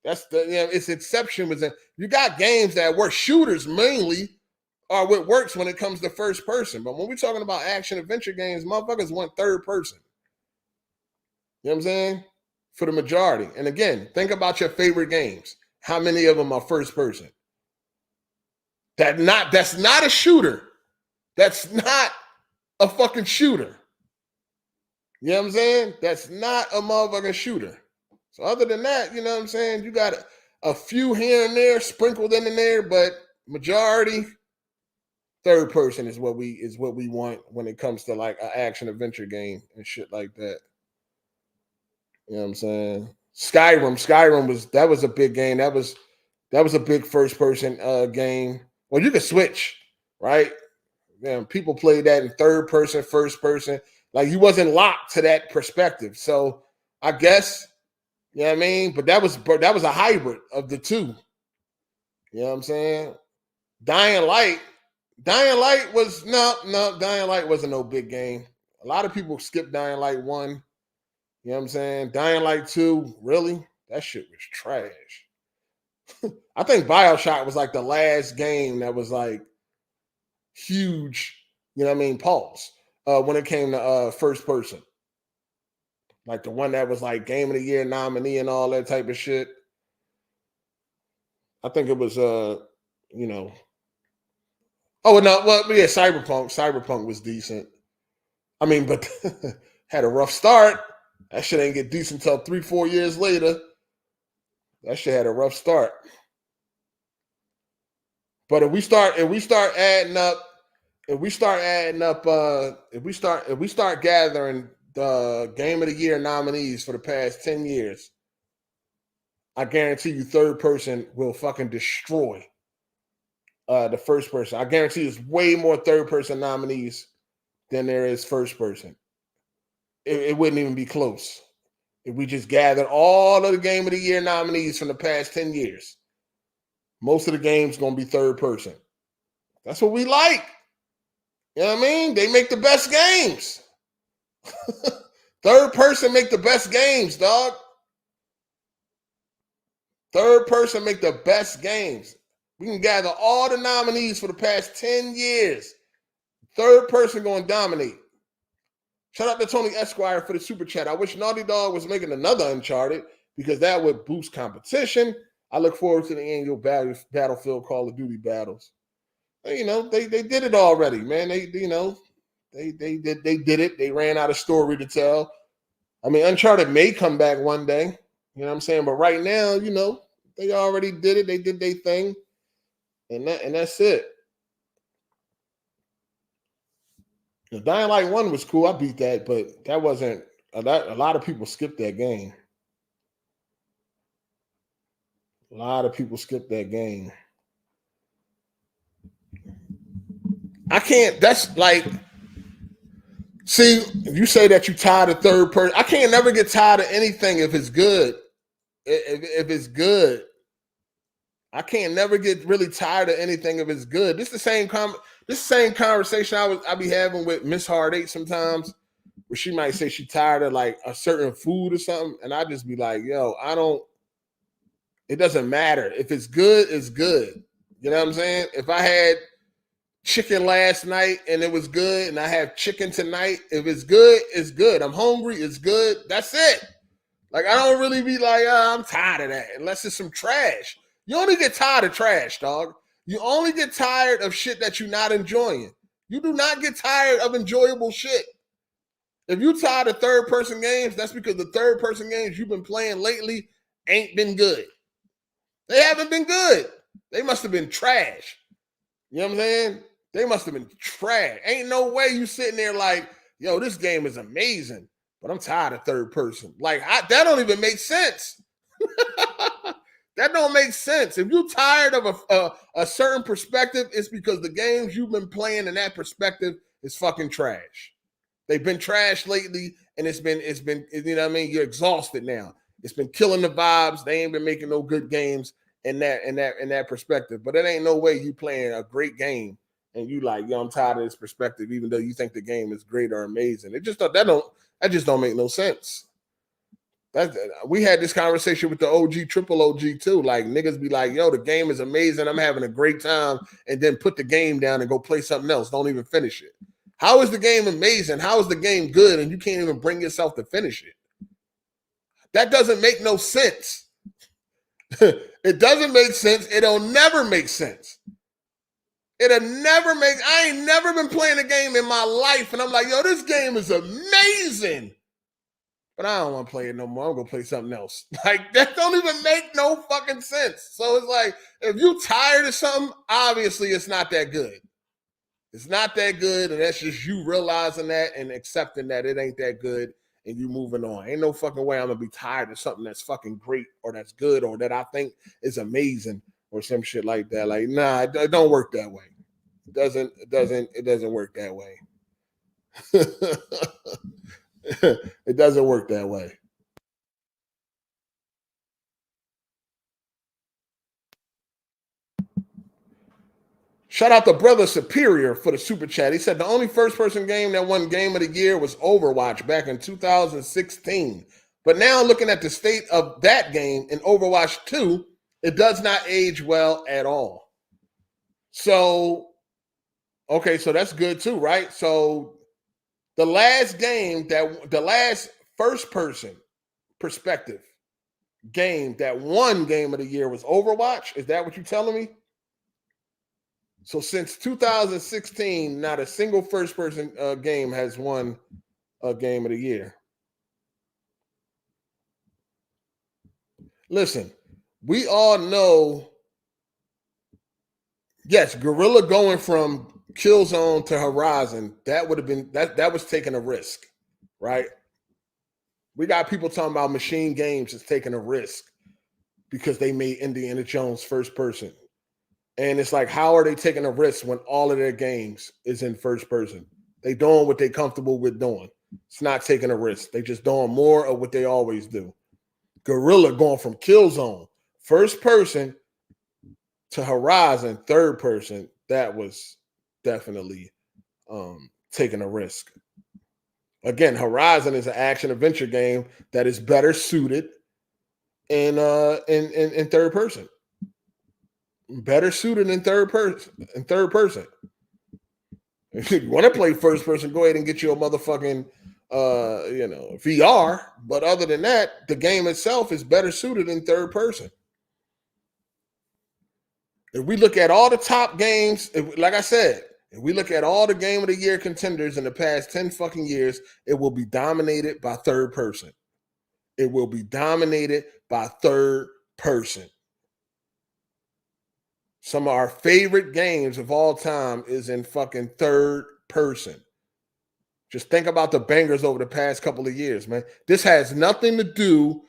That's its exception was you got games that were shooters mainly are what works when it comes to first person. But when we're talking about action adventure games, motherfuckers want third person. You know what I'm saying? For the majority. And again, think about your favorite games. How many of them are first person? That's not a shooter. That's not a fucking shooter. You know what I'm saying? That's not a motherfucking shooter. So other than that, you know what I'm saying? You got a few here and there sprinkled in there, but majority third person is what we want when it comes to like an action adventure game and shit like that. You know what I'm saying? Skyrim was a big game. That was a big first person game. Well, you could switch, right? Man, people played that in third person, first person. Like you wasn't locked to that perspective. So I guess, you know what I mean? But that was a hybrid of the two. You know what I'm saying? Dying Light wasn't no big game. A lot of people skipped Dying Light 1. You know what I'm saying? Dying Light 2, really? That shit was trash. I think BioShock was like the last game that was like huge, you know what I mean, pause, when it came to first person. Like the one that was like Game of the Year nominee and all that type of shit. I think it was Cyberpunk was decent. I mean, but had a rough start. That shit ain't get decent until 3-4 years later. That shit had a rough start. But if we start gathering the Game of the Year nominees for the past 10 years, I guarantee you third person will fucking destroy the first person. I guarantee there's way more third person nominees than there is first person. It wouldn't even be close if we just gathered all of the Game of the Year nominees from the past 10 years. Most of the games going to be third person. That's what we like. You know what I mean? They make the best games. Third person make the best games, dog. Third person make the best games. We can gather all the nominees for the past 10 years. Third person going to dominate. Shout out to Tony Esquire for the super chat. I wish Naughty Dog was making another Uncharted because that would boost competition. I look forward to the annual Battlefield Call of Duty battles. You know, they did it already, man. They did it. They ran out of story to tell. I mean, Uncharted may come back one day. You know what I'm saying? But right now, you know, they already did it. They did their thing. And that's it. The Dying Light 1 was cool. I beat that, but that wasn't a lot of people skipped that game. A lot of people skipped that game. I can't, that's like, see, if you say that you're tired of third person, I can't never get tired of anything if it's good. If it's good, I can't never get really tired of anything if it's good. This the same conversation I be having with Miss Hard8 sometimes, where she might say she tired of like a certain food or something, and I just be like, yo, it doesn't matter. If it's good, it's good. You know what I'm saying? If I had chicken last night and it was good, and I have chicken tonight, if it's good, it's good. I'm hungry, it's good. That's it. Like, I don't really be like, I'm tired of that, unless it's some trash. You only get tired of trash, dog. You only get tired of shit that you're not enjoying. You do not get tired of enjoyable shit. If you tired of third-person games, that's because the third-person games you've been playing lately ain't been good. They haven't been good. They must have been trash. You know what I'm saying? They must have been trash. Ain't no way you sitting there like, yo, this game is amazing, but I'm tired of third person. Like, that don't even make sense. That don't make sense. If you're tired of a certain perspective, it's because the games you've been playing in that perspective is fucking trash. They've been trash lately, and it's been, you know what I mean? You're exhausted now. It's been killing the vibes. They ain't been making no good games in that perspective. But it ain't no way you playing a great game and you like, yo, I'm tired of this perspective, even though you think the game is great or amazing. It just that just don't make no sense. We had this conversation with the OG, triple OG too. Like, niggas be like, yo, the game is amazing. I'm having a great time, and then put the game down and go play something else. Don't even finish it. How is the game amazing? How is the game good? And you can't even bring yourself to finish it. That doesn't make no sense. It doesn't make sense. It'll never make sense. I ain't never been playing a game in my life, and I'm like, yo, this game is amazing. But I don't want to play it no more. I'm going to play something else. Like, that don't even make no fucking sense. So it's like, if you tired of something, obviously it's not that good. It's not that good, and that's just you realizing that and accepting that it ain't that good, and you moving on. Ain't no fucking way I'm going to be tired of something that's fucking great or that's good or that I think is amazing or some shit like that. Like, nah, it don't work that way. It doesn't work that way. It doesn't work that way. Shout out to Brother Superior for the super chat. He said the only first-person game that won Game of the Year was Overwatch back in 2016. But now looking at the state of that game in Overwatch 2, it does not age well at all. So, okay, so that's good too, right? So the last first-person perspective game that won Game of the Year was Overwatch. Is that what you're telling me? So since 2016, not a single first-person game has won a Game of the Year. Listen, we all know, yes, Guerrilla going from Killzone to Horizon, that would have been, that was taking a risk, right? We got people talking about Machine Games is taking a risk because they made Indiana Jones first person. And it's like, how are they taking a risk when all of their games is in first person? They doing what they comfortable with doing. It's not taking a risk. They just doing more of what they always do. Guerrilla going from Killzone, first person, to Horizon, third person. That was definitely taking a risk. Again, Horizon is an action adventure game that is better suited in third person. Better suited in third person. If you want to play first person, go ahead and get you a motherfucking VR. But other than that, the game itself is better suited in third person. If we look at all the top games, like I said, if we look at all the Game of the Year contenders in the past 10 fucking years, it will be dominated by third person. It will be dominated by third person. Some of our favorite games of all time is in fucking third person. Just think about the bangers over the past couple of years, man. This has nothing to do.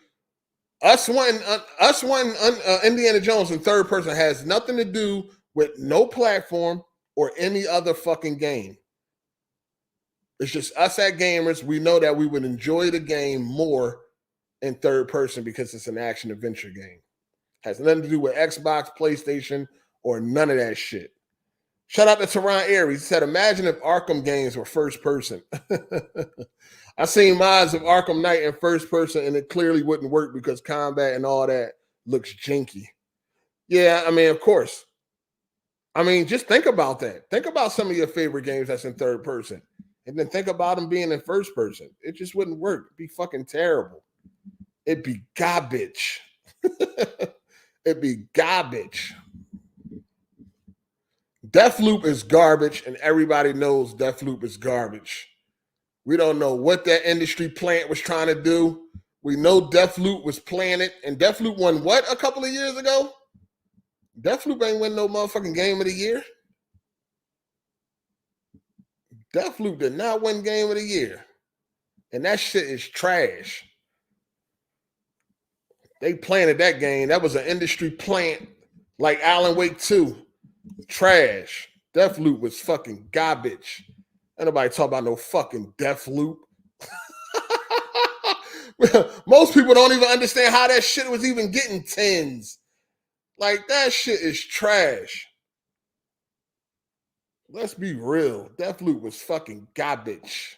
Us wanting Indiana Jones in third person has nothing to do with no platform or any other fucking game. It's just us at Gamers. We know that we would enjoy the game more in third person because it's an action adventure game. Has nothing to do with Xbox, PlayStation, or none of that shit. Shout out to Teron Aries. He said, imagine if Arkham games were first person. I seen mods of Arkham Knight in first person, and it clearly wouldn't work because combat and all that looks janky. Yeah, I mean, of course. I mean, just think about that. Think about some of your favorite games that's in third person. And then think about them being in first person. It just wouldn't work. It'd be fucking terrible. It'd be garbage. It'd be garbage. Deathloop is garbage, and everybody knows Deathloop is garbage. We don't know what that industry plant was trying to do. We know Deathloop was planted, and Deathloop won what a couple of years ago? Deathloop ain't win no motherfucking game of the year. Deathloop did not win game of the year. And that shit is trash. They planted that game. That was an industry plant like Alan Wake 2. Trash. Deathloop was fucking garbage. Ain't nobody talk about no fucking Deathloop. Most people don't even understand how that shit was even getting tens. Like, that shit is trash. Let's be real. Deathloop was fucking garbage.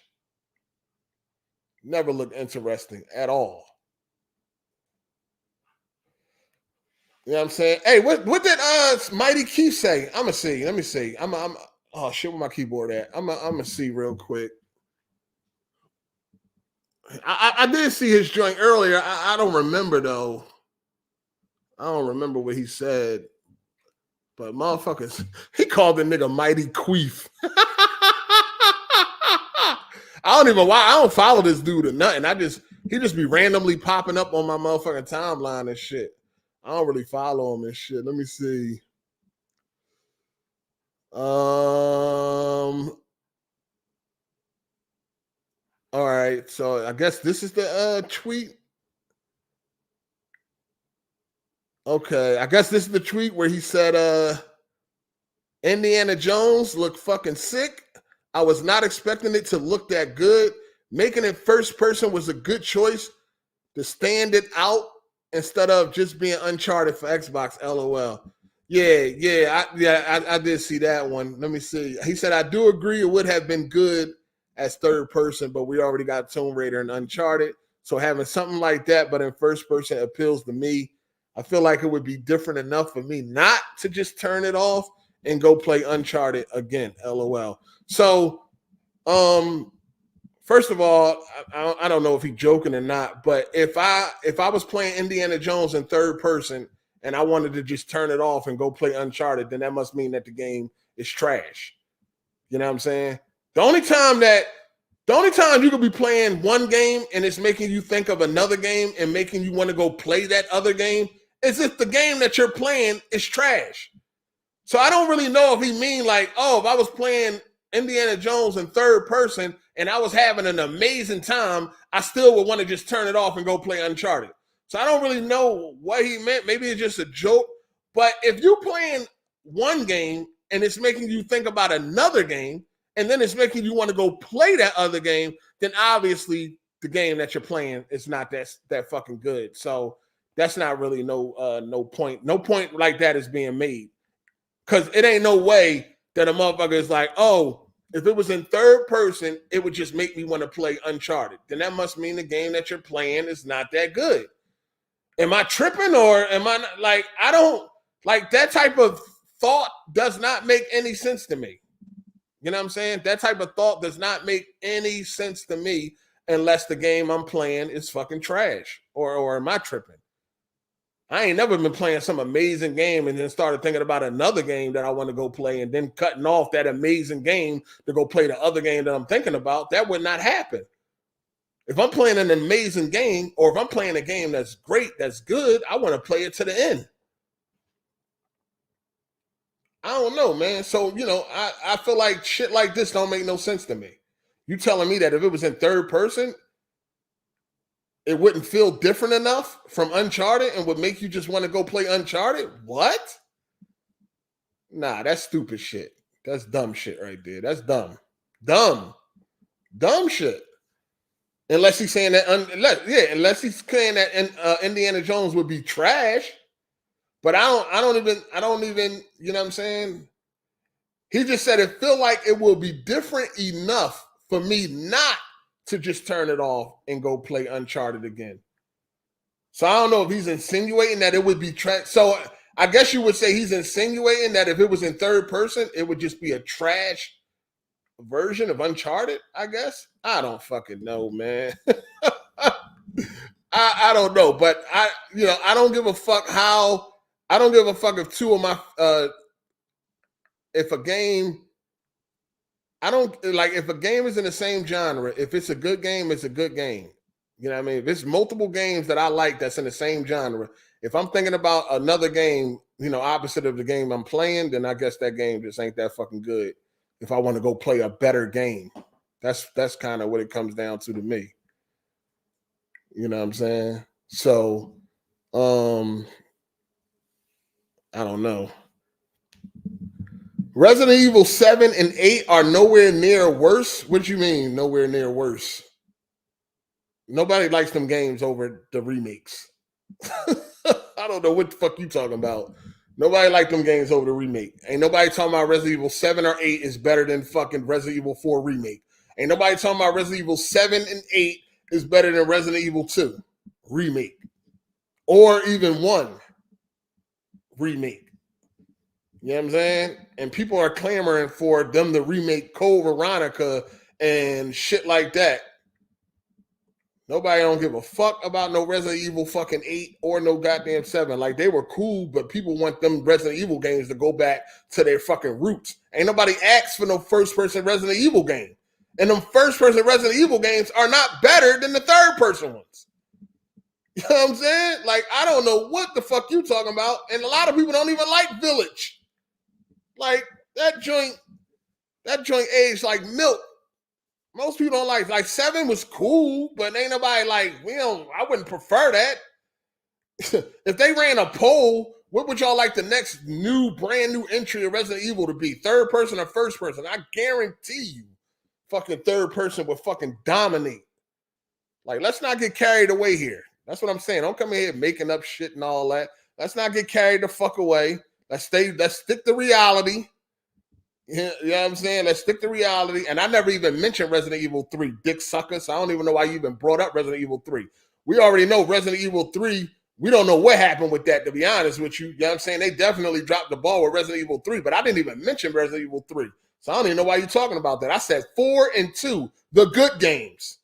Never looked interesting at all. You know what I'm saying? Hey, what did Mighty Keith say? I'ma see. Let me see. I'm oh shit, where my keyboard at? I'ma see real quick. I did see his joint earlier. I don't remember though. I don't remember what he said. But motherfuckers, he called the nigga Mighty Queef. I don't even why I don't follow this dude or nothing. He just be randomly popping up on my motherfucking timeline and shit. I don't really follow him and shit. Let me see. All right. So I guess this is the tweet. Okay. I guess this is the tweet where he said, Indiana Jones looked fucking sick. I was not expecting it to look that good. Making it first person was a good choice to stand it out instead of just being Uncharted for Xbox, LOL. I did see that one. Let me see. He said, I do agree it would have been good as third person, but we already got Tomb Raider and Uncharted. So having something like that, but in first person appeals to me. I feel like it would be different enough for me not to just turn it off and go play Uncharted again, LOL. So, first of all, I don't know if he's joking or not, but if I was playing Indiana Jones in third person and I wanted to just turn it off and go play Uncharted, then that must mean that the game is trash. You know what I'm saying? The only time you could be playing one game and it's making you think of another game and making you want to go play that other game is if the game that you're playing is trash. So I don't really know if he mean like, oh, if I was playing Indiana Jones in third person and I was having an amazing time, I still would want to just turn it off and go play Uncharted. So I don't really know what he meant. Maybe it's just a joke. But if you're playing one game and it's making you think about another game, and then it's making you want to go play that other game, then obviously the game that you're playing is not that fucking good. So that's not really no point. No point like that is being made. Because it ain't no way that a motherfucker is like, oh, if it was in third person, it would just make me want to play Uncharted. Then that must mean the game that you're playing is not that good. Am I tripping or am I not, like, I don't, like, that type of thought does not make any sense to me. You know what I'm saying? That type of thought does not make any sense to me unless the game I'm playing is fucking trash. Or am I tripping? I ain't never been playing some amazing game and then started thinking about another game that I want to go play and then cutting off that amazing game to go play the other game that I'm thinking about. That would not happen. If I'm playing an amazing game or if I'm playing a game that's great, that's good, I want to play it to the end. I don't know, man. So, you know, I feel like shit like this don't make no sense to me. You telling me that if it was in third person, it wouldn't feel different enough from Uncharted and would make you just want to go play Uncharted? What? Nah, that's stupid shit. That's dumb shit right there. That's dumb. Dumb shit. Unless he's saying that, unless he's saying that Indiana Jones would be trash. But I don't even, you know what I'm saying? He just said it feel like it will be different enough for me not to just turn it off and go play Uncharted again. So I don't know if he's insinuating that it would be so I guess you would say he's insinuating that if it was in third person, it would just be a trash version of Uncharted, I guess. I don't fucking know, man. I don't know, but I don't give a fuck how I don't give a fuck if two of my if a game I don't like if a game is in the same genre, if it's a good game, it's a good game. You know what I mean? If it's multiple games that I like that's in the same genre, if I'm thinking about another game, opposite of the game I'm playing, then I guess that game just ain't that fucking good. If I want to go play a better game, that's kind of what it comes down to me. You know what I'm saying? So, I don't know. Resident Evil 7 and 8 are nowhere near worse. What do you mean, nowhere near worse? Nobody likes them games over the remakes. I don't know what the fuck you talking about. Nobody liked them games over the remake. Ain't nobody talking about Resident Evil 7 or 8 is better than fucking Resident Evil 4 remake. Ain't nobody talking about Resident Evil 7 and 8 is better than Resident Evil 2 remake. Or even 1 remake. You know what I'm saying? And people are clamoring for them to remake Code Veronica and shit like that. Nobody don't give a fuck about no Resident Evil fucking 8 or no goddamn 7. Like, they were cool, but people want them Resident Evil games to go back to their fucking roots. Ain't nobody asked for no first-person Resident Evil game. And them first-person Resident Evil games are not better than the third-person ones. You know what I'm saying? Like, I don't know what the fuck you talking about. And a lot of people don't even like Village. Like, that joint aged like milk. Most people don't like 7 was cool, but ain't nobody like, I wouldn't prefer that. If they ran a poll, what would y'all like the next brand new entry of Resident Evil to be? Third person or first person? I guarantee you, fucking third person would fucking dominate. Like, let's not get carried away here. That's what I'm saying. Don't come in here making up shit and all that. Let's not get carried the fuck away. Let's stick to reality. You know what I'm saying? Let's stick to reality. And I never even mentioned Resident Evil 3, dick sucker. So I don't even know why you even brought up Resident Evil 3. We already know Resident Evil 3. We don't know what happened with that, to be honest with you. You know what I'm saying? They definitely dropped the ball with Resident Evil 3, but I didn't even mention Resident Evil 3. So I don't even know why you're talking about that. I said 4 and 2, the good games.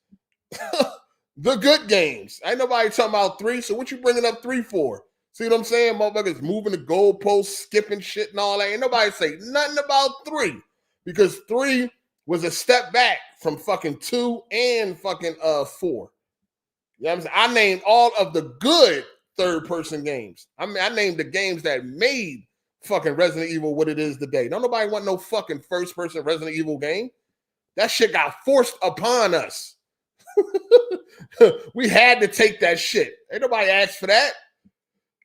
The good games. Ain't nobody talking about 3. So what you bringing up 3 for? See what I'm saying? Motherfuckers moving the goalposts, skipping shit and all that. Ain't nobody say nothing about 3. Because 3 was a step back from fucking 2 and fucking 4. You know what I'm saying? I named all of the good third-person games. I mean, I named the games that made fucking Resident Evil what it is today. Don't nobody want no fucking first-person Resident Evil game. That shit got forced upon us. We had to take that shit. Ain't nobody asked for that.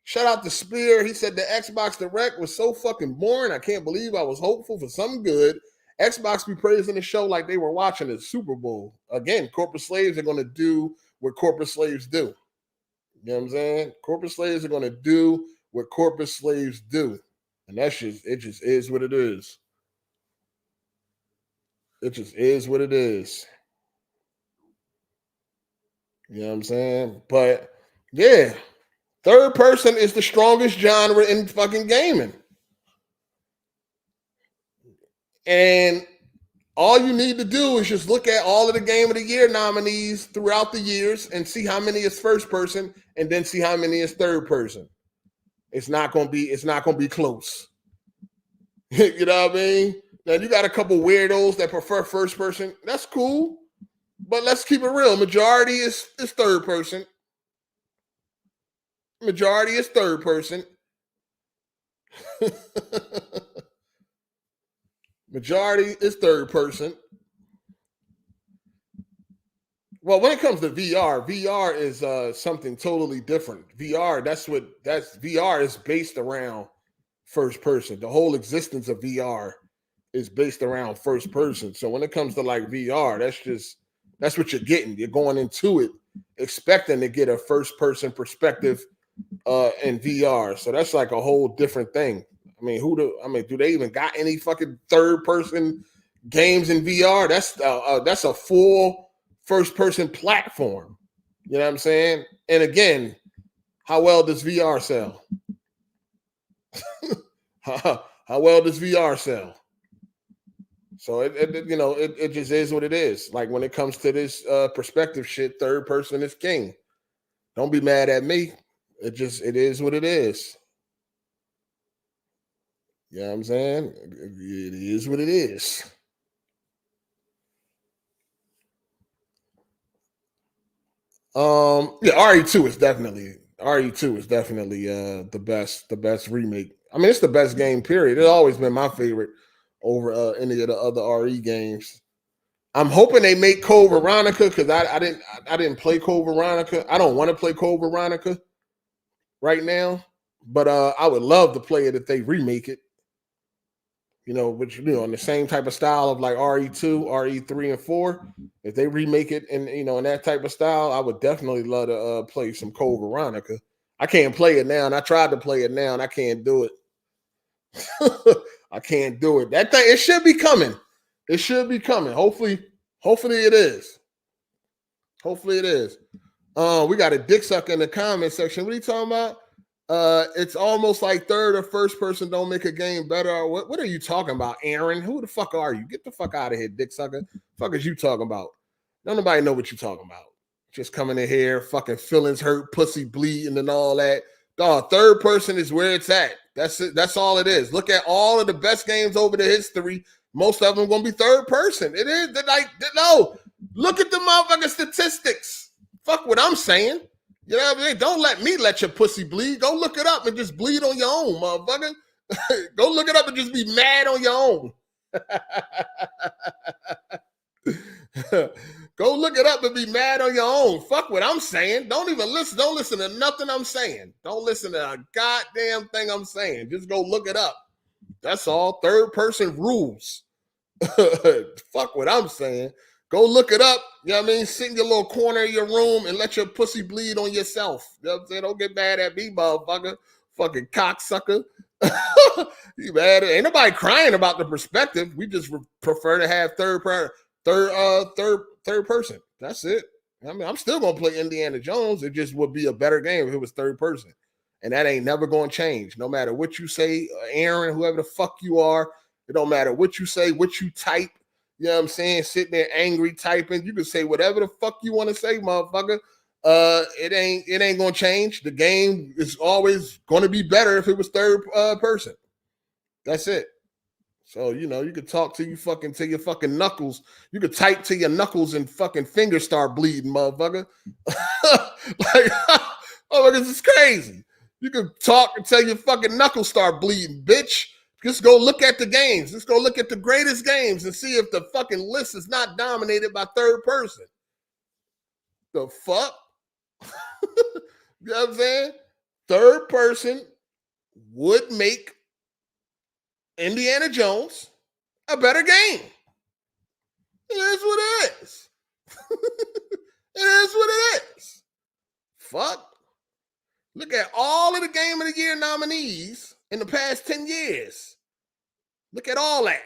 Shout out to Spear. He said the Xbox Direct was so fucking boring. I can't believe I was hopeful for something good. Xbox be praising the show like they were watching the Super Bowl. Again, corporate slaves are going to do what corporate slaves do. You know what I'm saying? Corporate slaves are going to do what corporate slaves do. And it just is what it is. It just is what it is. You know what I'm saying? But, yeah. Third person is the strongest genre in fucking gaming. And all you need to do is just look at all of the Game of the Year nominees throughout the years and see how many is first person and then see how many is third person. It's not gonna be close. You know what I mean? Now you got a couple weirdos that prefer first person. That's cool. But let's keep it real. Majority is third person. Majority is third person. Majority is third person. Well, when it comes to VR is something totally different. VR is based around first person. The whole existence of VR is based around first person. So when it comes to like VR, that's what you're getting. You're going into it expecting to get a first person perspective in VR. So that's like a whole different thing. I mean, do they even got any fucking third person games in VR? That's a full first person platform. You know what I'm saying? And again, how well does VR sell? How well does VR sell? So it just is what it is. Like when it comes to this perspective shit, third person is king. Don't be mad at me. It is what it is. You know what I'm saying? It is what it is. Yeah, RE2 is definitely the best remake. I mean, it's the best game, period. It's always been my favorite over any of the other RE games. I'm hoping they make Code Veronica because I didn't play Code Veronica. I don't want to play Code Veronica right now, but I would love to play it if they remake it. Which in the same type of style of like RE2, RE3, and 4. If they remake it in that type of style, I would definitely love to play some Code Veronica. I can't play it now, and I tried to play it now, and I can't do it. I can't do it. That thing, it should be coming. It should be coming. Hopefully it is. Hopefully it is. We got a dick sucker in the comment section. What are you talking about? It's almost like third or first person don't make a game better. What are you talking about, Aaron? Who the fuck are you? Get the fuck out of here, dick sucker. Fuck is you talking about? Don't nobody know what you talking about. Just coming in here, fucking feelings hurt, pussy bleeding, and all that. Dog, third person is where it's at. That's it. That's all it is. Look at all of the best games over the history. Most of them gonna be third person. It is like no. Look at the motherfucking statistics. Fuck what I'm saying. You know what I mean? Don't let me let your pussy bleed. Go look it up and just bleed on your own, motherfucker. Go look it up and just be mad on your own. Go look it up and be mad on your own. Fuck what I'm saying. Don't even listen. Don't listen to nothing I'm saying. Don't listen to a goddamn thing I'm saying. Just go look it up. That's all. Third person rules. Fuck what I'm saying. Go look it up. You know what I mean? Sit in your little corner of your room and let your pussy bleed on yourself. You know what I'm saying? Don't get mad at me, motherfucker. Fucking cocksucker. You mad? Ain't nobody crying about the perspective. We just prefer to have third person. That's it. I mean, I'm still gonna play Indiana Jones. It just would be a better game if it was third person. And that ain't never gonna change. No matter what you say, Aaron, whoever the fuck you are, it don't matter what you say, what you type. You know what I'm saying? Sitting there angry typing. You can say whatever the fuck you want to say, motherfucker. It ain't gonna change. The game is always gonna be better if it was third person. That's it. So you could talk to your fucking knuckles. You could type to your knuckles and fucking fingers start bleeding, motherfucker. Like, oh, this is crazy. You could talk until your fucking knuckles start bleeding, bitch. Just go look at the games. Just go look at the greatest games and see if the fucking list is not dominated by third person. The fuck? You know what I'm saying? Third person would make Indiana Jones a better game. It is what it is. It is what it is. Fuck. Look at all of the Game of the Year nominees in the past 10 years. Look at all that.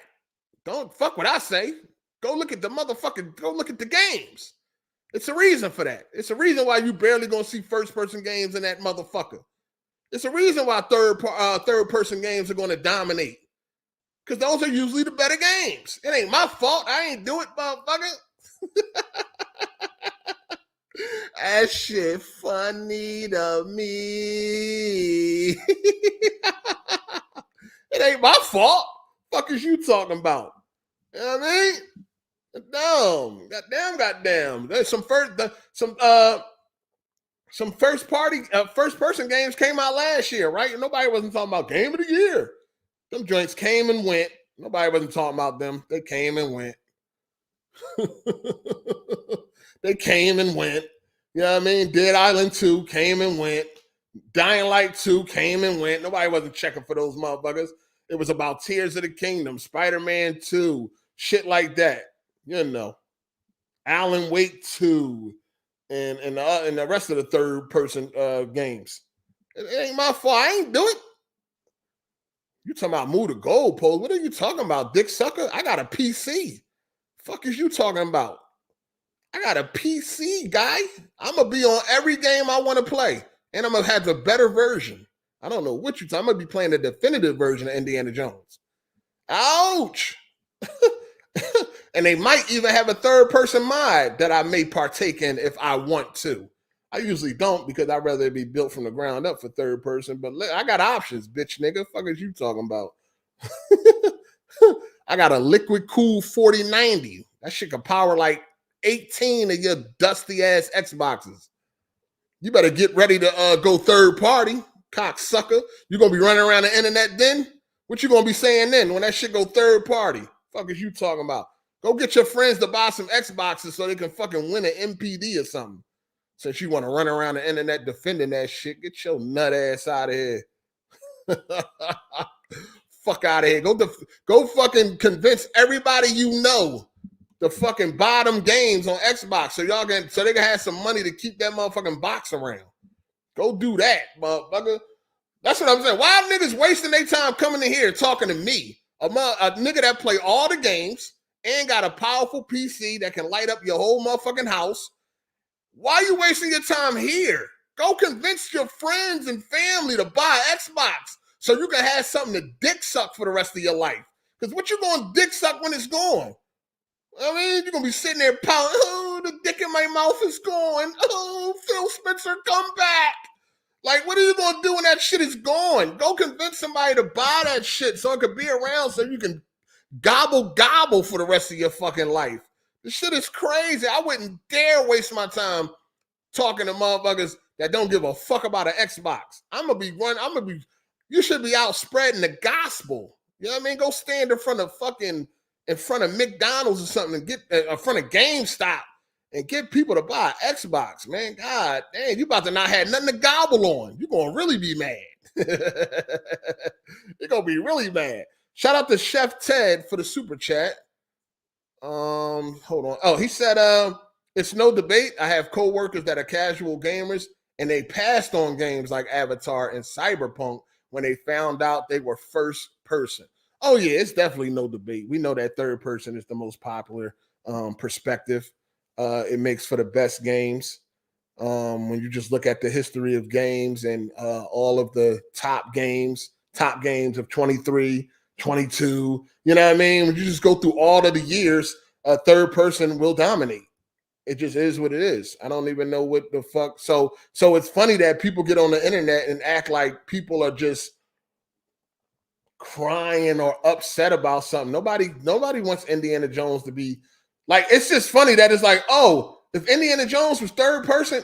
Don't fuck what I say. Go look at the games. It's a reason for that. It's a reason why you barely gonna see first person games in that motherfucker. It's a reason why third person games are gonna dominate. Because those are usually the better games. It ain't my fault. I ain't do it, motherfucker. That shit funny to me. It ain't my fault. Fuck is you talking about? You know what I mean? Goddamn. There's some first person games came out last year, right? Nobody wasn't talking about Game of the Year. Them joints came and went. Nobody wasn't talking about them. They came and went. They came and went. You know what I mean? Dead Island 2 came and went. Dying Light 2 came and went. Nobody wasn't checking for those motherfuckers. It was about Tears of the Kingdom, Spider-Man 2, shit like that. You know. Alan Wake 2, and the rest of the third person games. It ain't my fault. I ain't do it. You talking about move the goalpost? What are you talking about, dick sucker? I got a PC. Fuck is you talking about? I got a PC, guy. I'm gonna be on every game I want to play, and I'm gonna have the better version. I don't know what you talking. I'm gonna be playing the definitive version of Indiana Jones. Ouch! And they might even have a third-person mod that I may partake in if I want to. I usually don't because I'd rather it be built from the ground up for third person. But I got options, bitch, nigga. Fuck is you talking about? I got a liquid cool 4090. That shit can power like 18 of your dusty ass Xboxes. You better get ready to go third party, cocksucker. You gonna be running around the internet then? What you gonna be saying then when that shit go third party? Fuck is you talking about? Go get your friends to buy some Xboxes so they can fucking win an MPD or something. Since you want to run around the internet defending that shit, get your nut ass out of here. Fuck out of here. Go fucking convince everybody you know to fucking buy them games on Xbox so they can have some money to keep that motherfucking box around. Go do that, motherfucker. That's what I'm saying. Why are niggas wasting their time coming in here talking to me? A nigga that play all the games and got a powerful PC that can light up your whole motherfucking house. Why are you wasting your time here? Go convince your friends and family to buy Xbox so you can have something to dick suck for the rest of your life. Because what you going to dick suck when it's gone? I mean, you're going to be sitting there pouting, oh, the dick in my mouth is gone. Oh, Phil Spencer, come back. Like, what are you going to do when that shit is gone? Go convince somebody to buy that shit so it could be around so you can gobble for the rest of your fucking life. This shit is crazy. I wouldn't dare waste my time talking to motherfuckers that don't give a fuck about an Xbox. You should be out spreading the gospel. You know what I mean? Go stand in front of McDonald's or something and get in front of GameStop and get people to buy an Xbox, man. God damn, you about to not have nothing to gobble on. You're going to really be mad. You're going to be really mad. Shout out to Chef Ted for the super chat. Hold on. Oh, he said, it's no debate. I have coworkers that are casual gamers and they passed on games like Avatar and Cyberpunk when they found out they were first person. Oh yeah, it's definitely no debate. We know that third person is the most popular perspective. It makes for the best games. When you just look at the history of games and all of the top games of 23, 22, you know what I mean? When you just go through all of the years, a third person will dominate. It just is what it is. I don't even know what the fuck. So it's funny that people get on the internet and act like people are just crying or upset about something. Nobody wants Indiana Jones to be like, it's just funny that it's like, oh, if Indiana Jones was third person,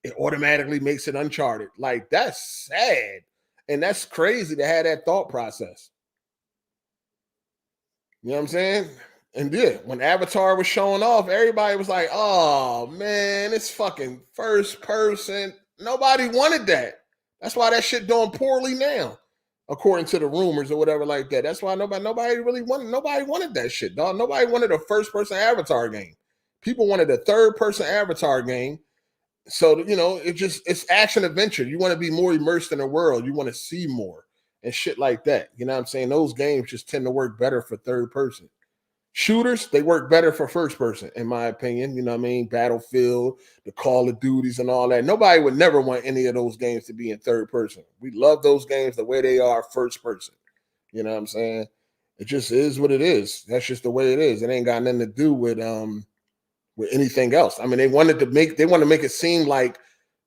it automatically makes it Uncharted. Like, that's sad. And that's crazy to have that thought process. You know what I'm saying? And yeah, when Avatar was showing off, everybody was like, oh man, it's fucking first person. Nobody wanted that. That's why that shit doing poorly now, according to the rumors or whatever like that. That's why nobody wanted that shit, dog. Nobody wanted a first person Avatar game. People wanted a third person Avatar game. So, you know, it's action adventure. You want to be more immersed in the world. You want to see more and shit like that. You know what I'm saying? Those games just tend to work better for third person. Shooters, they work better for first person, in my opinion. You know what I mean? Battlefield, the Call of Duties and all that. Nobody would never want any of those games to be in third person. We love those games the way they are first person. You know what I'm saying? It just is what it is. That's just the way it is. It ain't got nothing to do with anything else. I mean, they want to make it seem like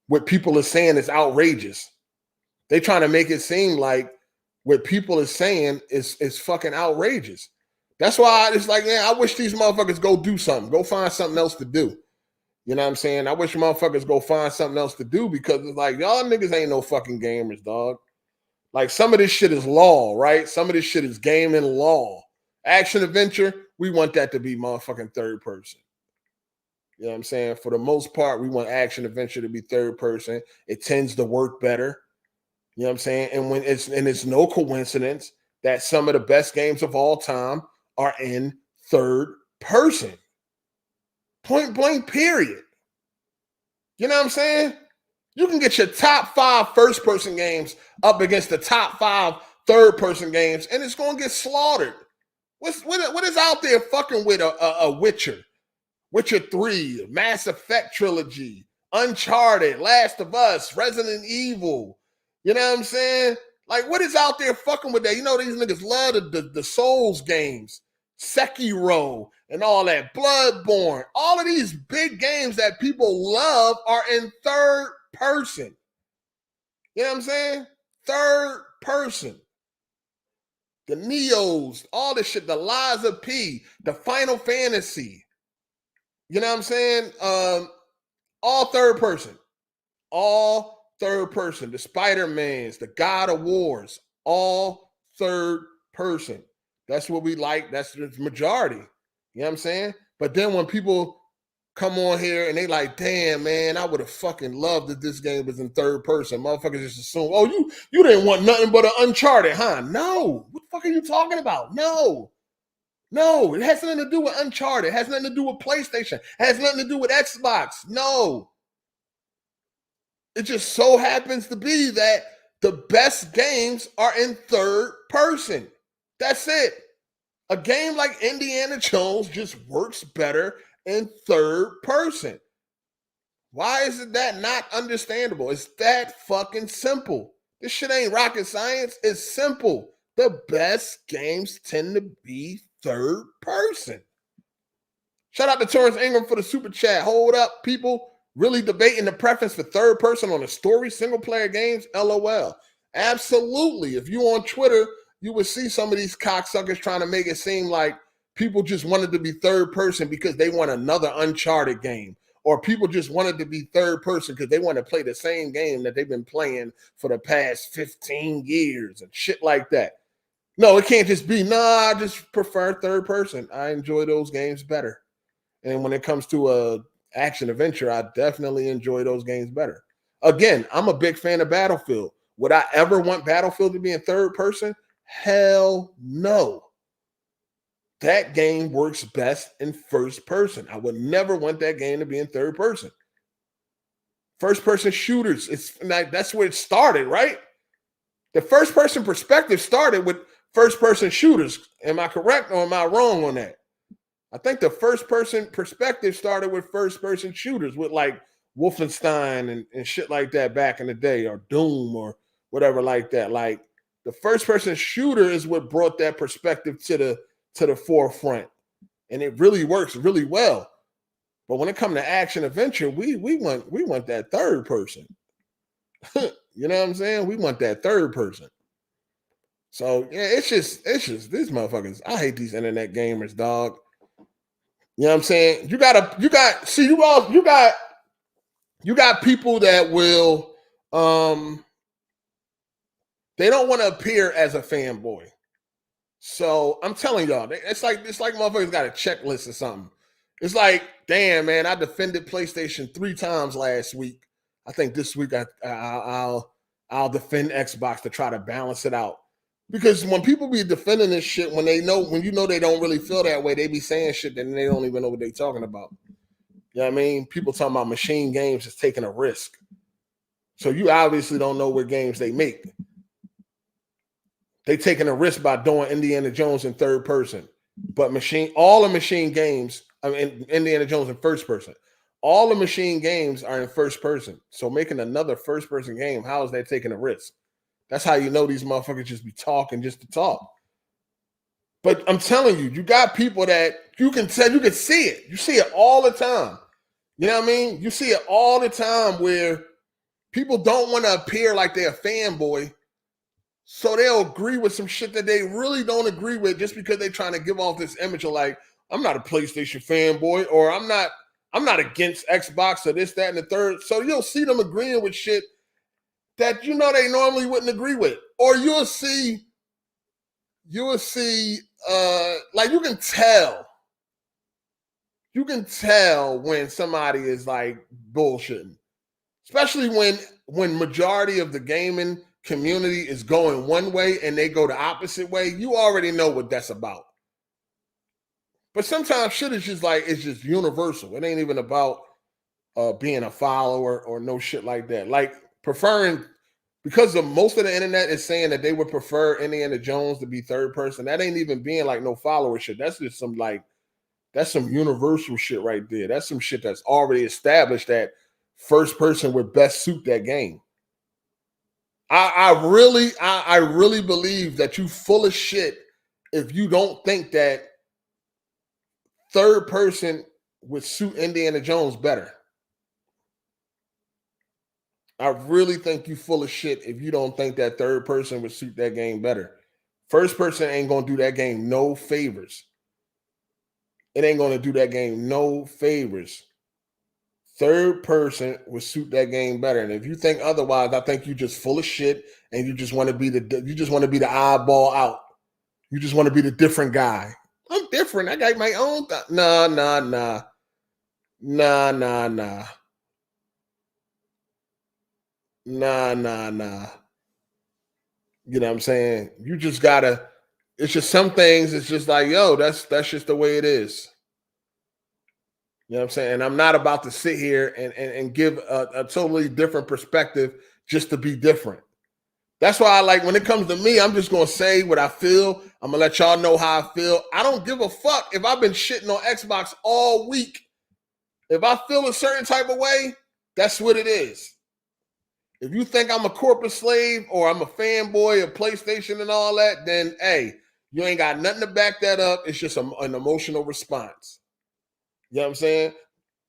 what people are saying is outrageous. They trying to make it seem like what people are saying is fucking outrageous. That's why it's like, man, I wish these motherfuckers go do something. Go find something else to do. You know what I'm saying? I wish motherfuckers go find something else to do because it's like, y'all niggas ain't no fucking gamers, dog. Like, some of this shit is law, right? Some of this shit is gaming law. Action adventure, we want that to be motherfucking third person. You know what I'm saying? For the most part, we want action adventure to be third person. It tends to work better. You know what I'm saying? And it's no coincidence that some of the best games of all time are in third person. Point blank, period. You know what I'm saying? You can get your top 5 first-person games up against the top 5 third-person games, and it's going to get slaughtered. What is out there fucking with a Witcher? Witcher 3, Mass Effect trilogy, Uncharted, Last of Us, Resident Evil. You know what I'm saying? Like, what is out there fucking with that? You know, these niggas love the Souls games, Sekiro, and all that, Bloodborne. All of these big games that people love are in third person. You know what I'm saying? Third person. The Neos, all this shit, the Liza P, the Final Fantasy. You know what I'm saying? All third person. All third person. The Spider-Mans, the God of Wars, all third person. That's what we like. That's the majority. You know what I'm saying? But then when people come on here and they like, damn, man, I would have fucking loved if this game was in third person. Motherfuckers just assume, oh, you didn't want nothing but an Uncharted, huh? No. What the fuck are you talking about? No. No, it has nothing to do with Uncharted. It has nothing to do with PlayStation. It has nothing to do with Xbox. No. It just so happens to be that the best games are in third person. That's it. A game like Indiana Jones just works better in third person. Why is it that not understandable? It's that fucking simple. This shit ain't rocket science. It's simple. The best games tend to be third person. Shout out to Torrance Ingram for the super chat. Hold up, people. Really debating the preference for third person on the story single player games? LOL. Absolutely. If you on Twitter, you would see some of these cocksuckers trying to make it seem like people just wanted to be third person because they want another Uncharted game. Or people just wanted to be third person because they want to play the same game that they've been playing for the past 15 years and shit like that. No, it can't just be, I just prefer third person. I enjoy those games better. And when it comes to a action adventure, I definitely enjoy those games better. Again, I'm a big fan of Battlefield. Would I ever want Battlefield to be in third person? Hell no. That game works best in first person. I would never want that game to be in third person. First person shooters, it's like that's where it started, right? The first person perspective started with first person shooters. Am I correct or am I wrong on that? I think the first person perspective started with first person shooters with like Wolfenstein and shit like that back in the day, or Doom or whatever like that. Like the first person shooter is what brought that perspective to the forefront. And it really works really well. But when it comes to action adventure, we want that third person. You know what I'm saying? We want that third person. So yeah, it's just these motherfuckers. I hate these internet gamers, dog. You know what I'm saying? You got people that will they don't want to appear as a fanboy. So I'm telling y'all, it's like motherfuckers got a checklist or something. It's like, damn, man, I defended PlayStation 3 times last week. I think this week I'll defend Xbox to try to balance it out. Because when people be defending this shit, when you know they don't really feel that way, they be saying shit that they don't even know what they're talking about. You know what I mean? People talking about machine games is taking a risk. So you obviously don't know what games they make. They taking a risk by doing Indiana Jones in third person. But all the machine games, I mean Indiana Jones in first person. All the machine games are in first person. So making another first person game, how is that taking a risk? That's how you know these motherfuckers just be talking just to talk. But I'm telling you, you got people that you can see it. You see it all the time. You know what I mean? You see it all the time where people don't want to appear like they're a fanboy. So they'll agree with some shit that they really don't agree with just because they're trying to give off this image of like, I'm not a PlayStation fanboy, or I'm not against Xbox or this, that, and the third. So you'll see them agreeing with shit that you know they normally wouldn't agree with. Or you'll see like you can tell when somebody is like bullshitting. Especially when majority of the gaming community is going one way and they go the opposite way, you already know what that's about. But sometimes shit is just like, it's just universal. It ain't even about being a follower or no shit like that. Like preferring, because of most of the internet is saying that they would prefer Indiana Jones to be third person. That ain't even being like no followership. That's just some like, that's some universal shit right there. That's some shit that's already established that first person would best suit that game. I really believe that you full of shit if you don't think that third person would suit Indiana Jones better. I really think you full of shit if you don't think that third person would suit that game better. First person ain't gonna do that game no favors. It ain't gonna do that game no favors. Third person would suit that game better. And if you think otherwise, I think you just full of shit and you just want to be the eyeball out. You just want to be the different guy. I'm different. I got my own Nah. You know what I'm saying? You just gotta, it's just some things, it's just like, yo, that's just the way it is. You know what I'm saying? And I'm not about to sit here and give a totally different perspective just to be different. That's why I like, when it comes to me, I'm just going to say what I feel. I'm going to let y'all know how I feel. I don't give a fuck if I've been shitting on Xbox all week. If I feel a certain type of way, that's what it is. If you think I'm a corporate slave or I'm a fanboy of PlayStation and all that, then, hey, you ain't got nothing to back that up. It's just an emotional response. You know what I'm saying?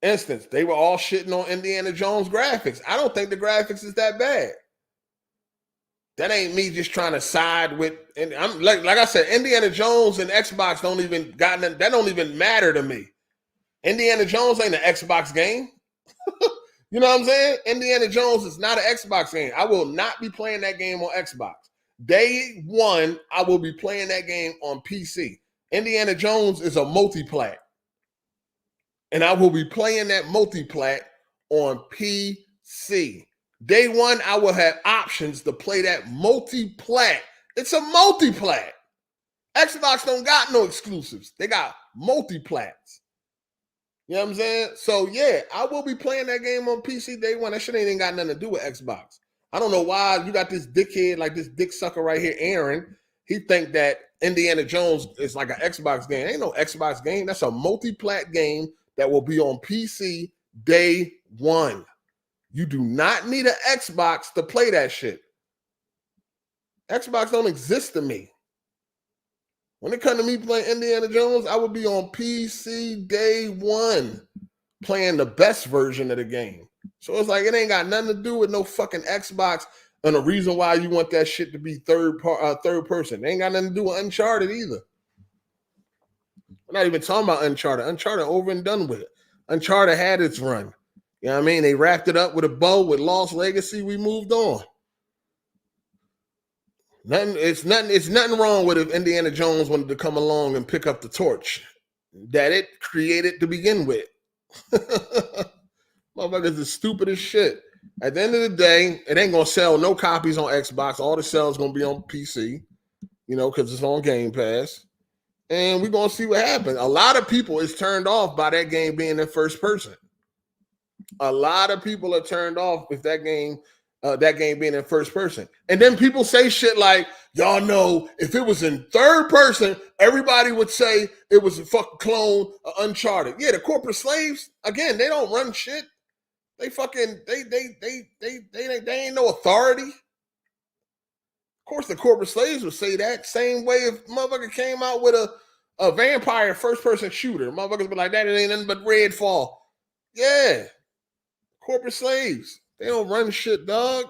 Instance, they were all shitting on Indiana Jones graphics. I don't think the graphics is that bad. That ain't me just trying to side with, and I'm like I said, Indiana Jones and Xbox don't even matter to me. Indiana Jones ain't an Xbox game. You know what I'm saying? Indiana Jones is not an Xbox game. I will not be playing that game on Xbox. Day one, I will be playing that game on PC. Indiana Jones is a multi-plat. And I will be playing that multi-plat on PC. Day one, I will have options to play that multi-plat. It's a multi-plat. Xbox don't got no exclusives. They got multi-plats. You know what I'm saying? So, yeah, I will be playing that game on PC day one. That shit ain't got nothing to do with Xbox. I don't know why you got this dickhead, like this dick sucker right here, Aaron. He think that Indiana Jones is like an Xbox game. Ain't no Xbox game. That's a multi-plat game that will be on PC day one. You do not need an Xbox to play that shit. Xbox don't exist to me. When it comes to me playing Indiana Jones, I would be on PC day one playing the best version of the game. So it's like, it ain't got nothing to do with no fucking Xbox and the reason why you want that shit to be third person. It ain't got nothing to do with Uncharted either. We're not even talking about Uncharted. Uncharted over and done with it. Uncharted had its run. You know what I mean? They wrapped it up with a bow with Lost Legacy. We moved on. It's nothing wrong with if Indiana Jones wanted to come along and pick up the torch that it created to begin with. Motherfuckers is stupid as shit. At the end of the day, it ain't gonna sell no copies on Xbox. All the sales gonna be on PC, you know, because it's on Game Pass. And we're gonna see what happens. A lot of people is turned off by that game being in first person. A lot of people are turned off if that game being in first person. And then people say shit like, y'all know, if it was in third person, everybody would say it was a fucking clone of Uncharted. Yeah, the corporate slaves, again, they don't run shit. They fucking, they ain't no authority. Of course, the corporate slaves would say that. Same way if motherfucker came out with a vampire first-person shooter, motherfuckers be like, that ain't nothing but Redfall. Yeah. Corporate slaves. They don't run shit, dog.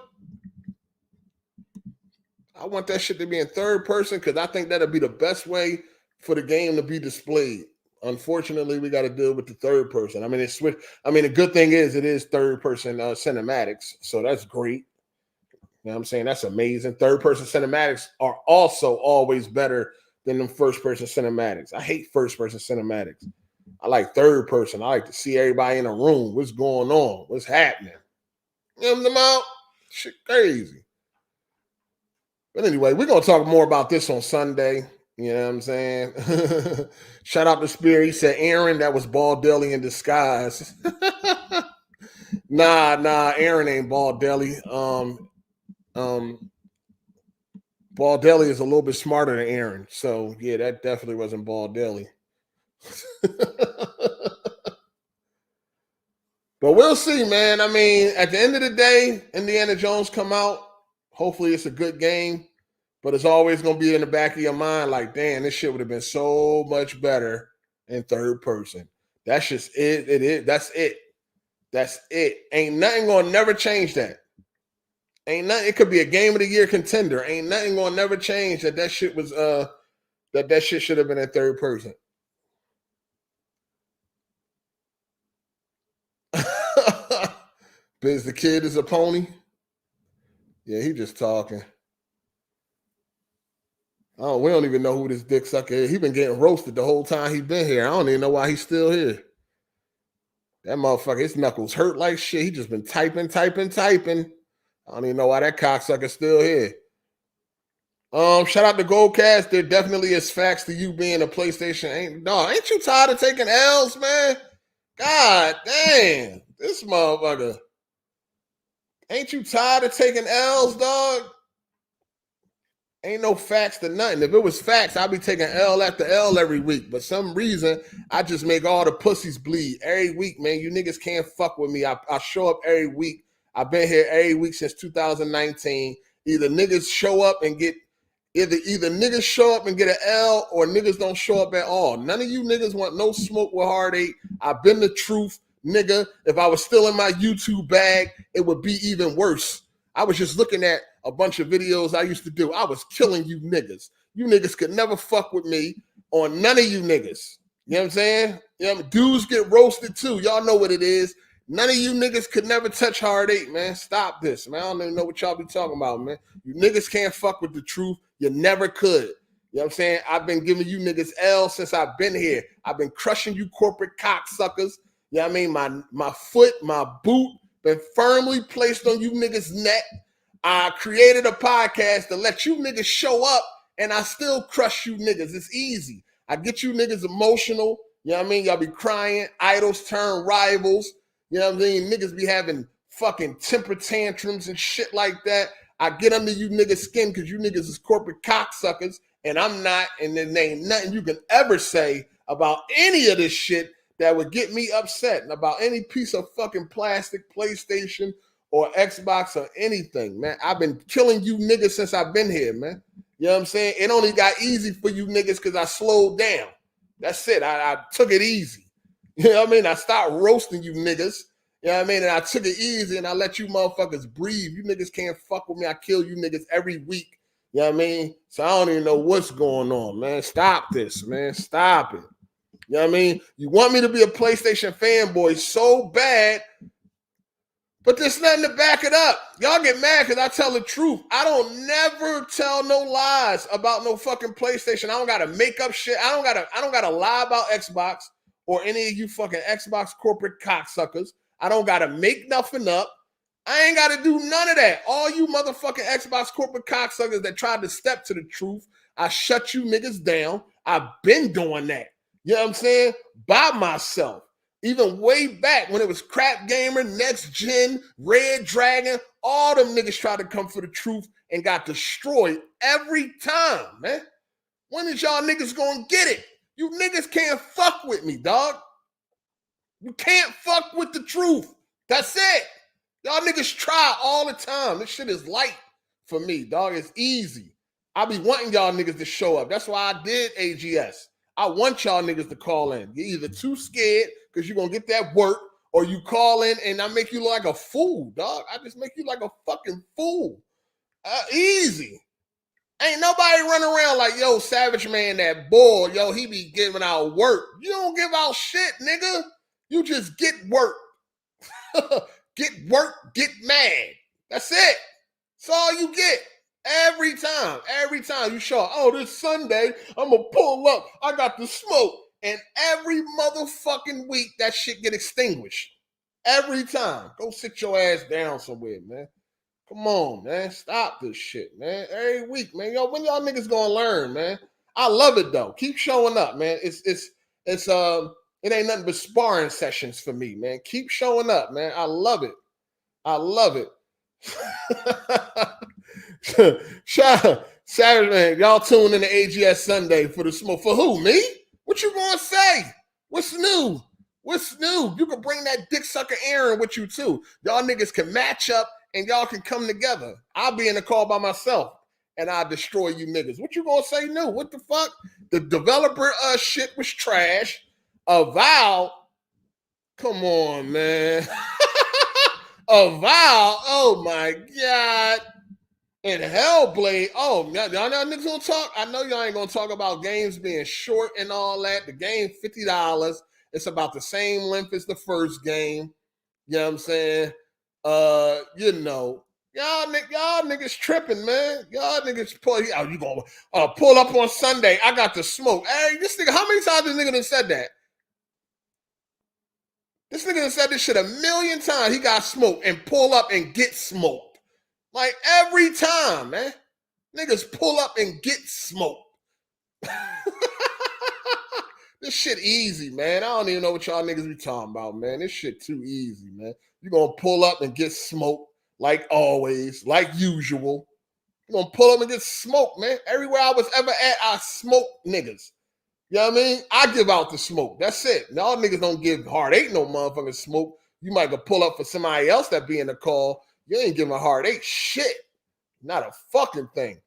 I want that shit to be in third person because I think that'll be the best way for the game to be displayed. Unfortunately, we got to deal with the third person. I mean, it's switch. I mean, the good thing is it is third person cinematics, so that's great. You know what I'm saying? That's amazing. Third person cinematics are also always better than them first person cinematics. I hate first person cinematics. I like third person. I like to see everybody in a room. What's going on? What's happening? You know them out? Shit crazy. But anyway, we're going to talk more about this on Sunday. You know what I'm saying? Shout out to Spear. He said, Aaron, that was Baldelli in disguise. Nah, Aaron ain't Baldelli. Baldelli is a little bit smarter than Aaron. So yeah, that definitely wasn't Baldelli. But we'll see, man. I mean, at the end of the day, Indiana Jones come out. Hopefully it's a good game. But it's always gonna be in the back of your mind, like, damn, this shit would have been so much better in third person. That's just it. It is. That's it. That's it. Ain't nothing gonna never change that. Ain't nothing. It could be a game of the year contender. Ain't nothing gonna never change that shit was that shit should have been in third person. Biz the Kid is a pony. Yeah, he just talking. Oh, we don't even know who this dick sucker is. He been getting roasted the whole time he been here. I don't even know why he's still here. That motherfucker, his knuckles hurt like shit. He just been typing. I don't even know why that cocksucker's still here. Shout out to Goldcast. There definitely is facts to you being a PlayStation. Ain't you tired of taking L's, man? God damn, this motherfucker. Ain't you tired of taking L's, dog? Ain't no facts to nothing. If it was facts, I'd be taking L after L every week. But some reason, I just make all the pussies bleed every week, man. You niggas can't fuck with me. I show up every week. I've been here every week since 2019. Either niggas show up and get either niggas show up and get an L or niggas don't show up at all. None of you niggas want no smoke with Hard 8. I've been the truth, nigga. If I was still in my YouTube bag, it would be even worse. I was just looking at a bunch of videos I used to do. I was killing you niggas. You niggas could never fuck with me on none of you niggas. You know what I'm saying? You know, dudes get roasted too. Y'all know what it is. None of you niggas could never touch Hard 8, man. Stop this, man. I don't even know what y'all be talking about, man. You niggas can't fuck with the truth. You never could. You know what I'm saying? I've been giving you niggas L since I've been here. I've been crushing you corporate cocksuckers. You know what I mean? My foot, my boot, been firmly placed on you niggas' neck. I created a podcast to let you niggas show up, and I still crush you niggas. It's easy. I get you niggas emotional. You know what I mean? Y'all be crying. Idols turn rivals. You know what I mean? Niggas be having fucking temper tantrums and shit like that. I get under you niggas' skin because you niggas is corporate cocksuckers, and I'm not, and then there ain't nothing you can ever say about any of this shit that would get me upset, and about any piece of fucking plastic, PlayStation, or Xbox or anything, man. I've been killing you niggas since I've been here, man. You know what I'm saying? It only got easy for you niggas because I slowed down. That's it. I took it easy. You know what I mean? I stopped roasting you niggas. You know what I mean? And I took it easy and I let you motherfuckers breathe. You niggas can't fuck with me. I kill you niggas every week. You know what I mean? So I don't even know what's going on, man. Stop this, man. Stop it. You know what I mean? You want me to be a PlayStation fanboy so bad, but there's nothing to back it up. Y'all get mad because I tell the truth. I don't never tell no lies about no fucking PlayStation. I don't gotta make up shit. I don't gotta lie about Xbox or any of you fucking Xbox corporate cocksuckers. I don't gotta make nothing up. I ain't gotta do none of that. All you motherfucking Xbox corporate cocksuckers that tried to step to the truth, I shut you niggas down. I've been doing that. You know what I'm saying? By myself. Even way back when it was Crap Gamer, Next Gen, Red Dragon, all them niggas tried to come for the truth and got destroyed every time, man. When is y'all niggas gonna get it? You niggas can't fuck with me, dog. You can't fuck with the truth. That's it. Y'all niggas try all the time. This shit is light for me, dog. It's easy. I be wanting y'all niggas to show up. That's why I did AGS. I want y'all niggas to call in. You're either too scared because you're going to get that work, or you call in and I make you look like a fool, dog. I just make you like a fucking fool. Easy. Ain't nobody running around like, yo, Savage Man, that boy, yo, he be giving out work. You don't give out shit, nigga. You just get work. Get work, get mad. That's it. That's all you get. Every time you show up, oh, this Sunday, I'm going to pull up. I got the smoke. And every motherfucking week, that shit get extinguished. Every time. Go sit your ass down somewhere, man. Come on, man. Stop this shit, man. Every week, man. Yo, when y'all niggas gonna learn, man? I love it though. Keep showing up, man. It's It ain't nothing but sparring sessions for me, man. Keep showing up, man. I love it. I love it. Saturday, man, y'all tune in to AGS Sunday for the smoke. For who? Me? What you gonna say? What's new? What's new? You can bring that dick sucker Aaron with you too. Y'all niggas can match up and y'all can come together. I'll be in the call by myself and I'll destroy you niggas. What you gonna say new? What the fuck? The developer shit was trash. Avowed. Come on, man. Avowed. Oh my God. And Hellblade, y'all niggas gonna talk. I know y'all ain't gonna talk about games being short and all that. The game, $50. It's about the same length as the first game. You know what I'm saying? You know, y'all niggas tripping, man. Y'all niggas you gonna pull up on Sunday. I got the smoke. Hey, this nigga, how many times this nigga done said that? This nigga done said this shit a million times. He got smoked and pull up and get smoked. Like every time, man. Niggas pull up and get smoked. This shit easy, man. I don't even know what y'all niggas be talking about, man. This shit too easy, man. You gonna pull up and get smoked like always, like usual. You gonna pull up and get smoked, man. Everywhere I was ever at, I smoked niggas. You know what I mean? I give out the smoke. That's it. Y'all niggas don't give Hard 8 no motherfucking smoke. You might go pull up for somebody else that be in the call. You ain't giving Hard 8 shit. Not a fucking thing.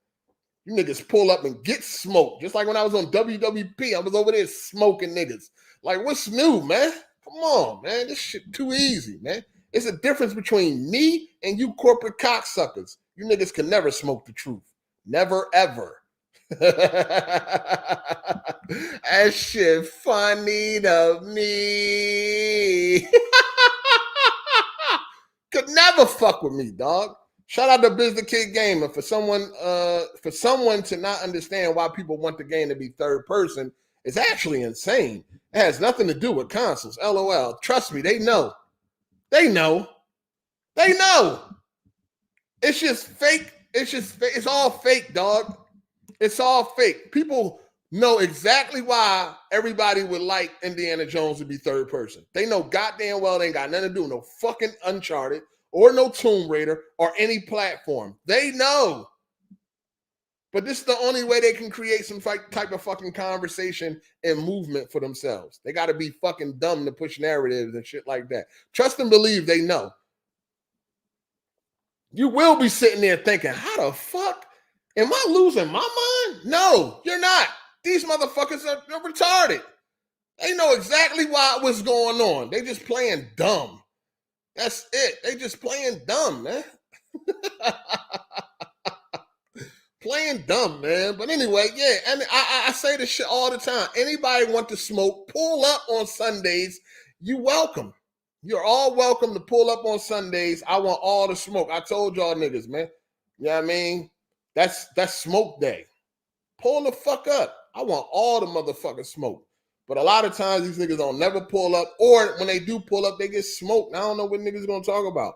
You niggas pull up and get smoked. Just like when I was on WWP, I was over there smoking niggas. Like, what's new, man? Come on, man. This shit too easy, man. It's a difference between me and you corporate cocksuckers. You niggas can never smoke the truth. Never, ever. That shit funny to me. Could never fuck with me, dog. Shout out to Biz the Kid Gamer for someone to not understand why people want the game to be third person is actually insane. It has nothing to do with consoles. LOL. Trust me, they know. They know. They know. It's just fake. It's all fake, dog. It's all fake. People know exactly why everybody would like Indiana Jones to be third person. They know goddamn well they ain't got nothing to do with no fucking Uncharted or no Tomb Raider or any platform. They know. But this is the only way they can create some type of fucking conversation and movement for themselves. They got to be fucking dumb to push narratives and shit like that. Trust and believe they know. You will be sitting there thinking, how the fuck? Am I losing my mind? No, you're not. These motherfuckers are retarded. They know exactly what's going on. They just playing dumb. That's it. They just playing dumb, man. Playing dumb, man. But anyway, yeah. And I say this shit all the time. Anybody want to smoke, pull up on Sundays. You welcome. You're all welcome to pull up on Sundays. I want all the smoke. I told y'all niggas, man. You know what I mean? That's smoke day. Pull the fuck up. I want all the motherfucking smoke. But a lot of times these niggas don't never pull up, or when they do pull up, they get smoked. I don't know what niggas gonna talk about.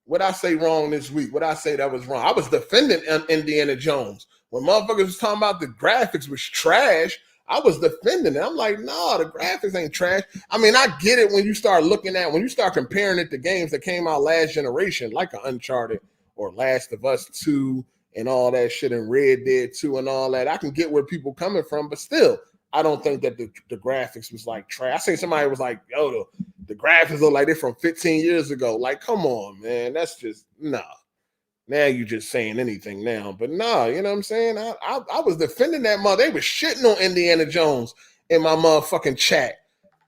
What I say wrong this week? What I say that was wrong? I was defending Indiana Jones. When motherfuckers was talking about the graphics was trash, I was defending it. I'm like, no, the graphics ain't trash. I mean, I get it when you start when you start comparing it to games that came out last generation, like an Uncharted or Last of Us 2 and all that shit, and Red Dead 2 and all that. I can get where people coming from, but still, I don't think that the graphics was like trash. I seen somebody was like, yo, the graphics look like they're from 15 years ago. Like, come on, man. That's just, nah. Now you just saying anything now. But nah, you know what I'm saying? I was defending that mother. They was shitting on Indiana Jones in my motherfucking chat.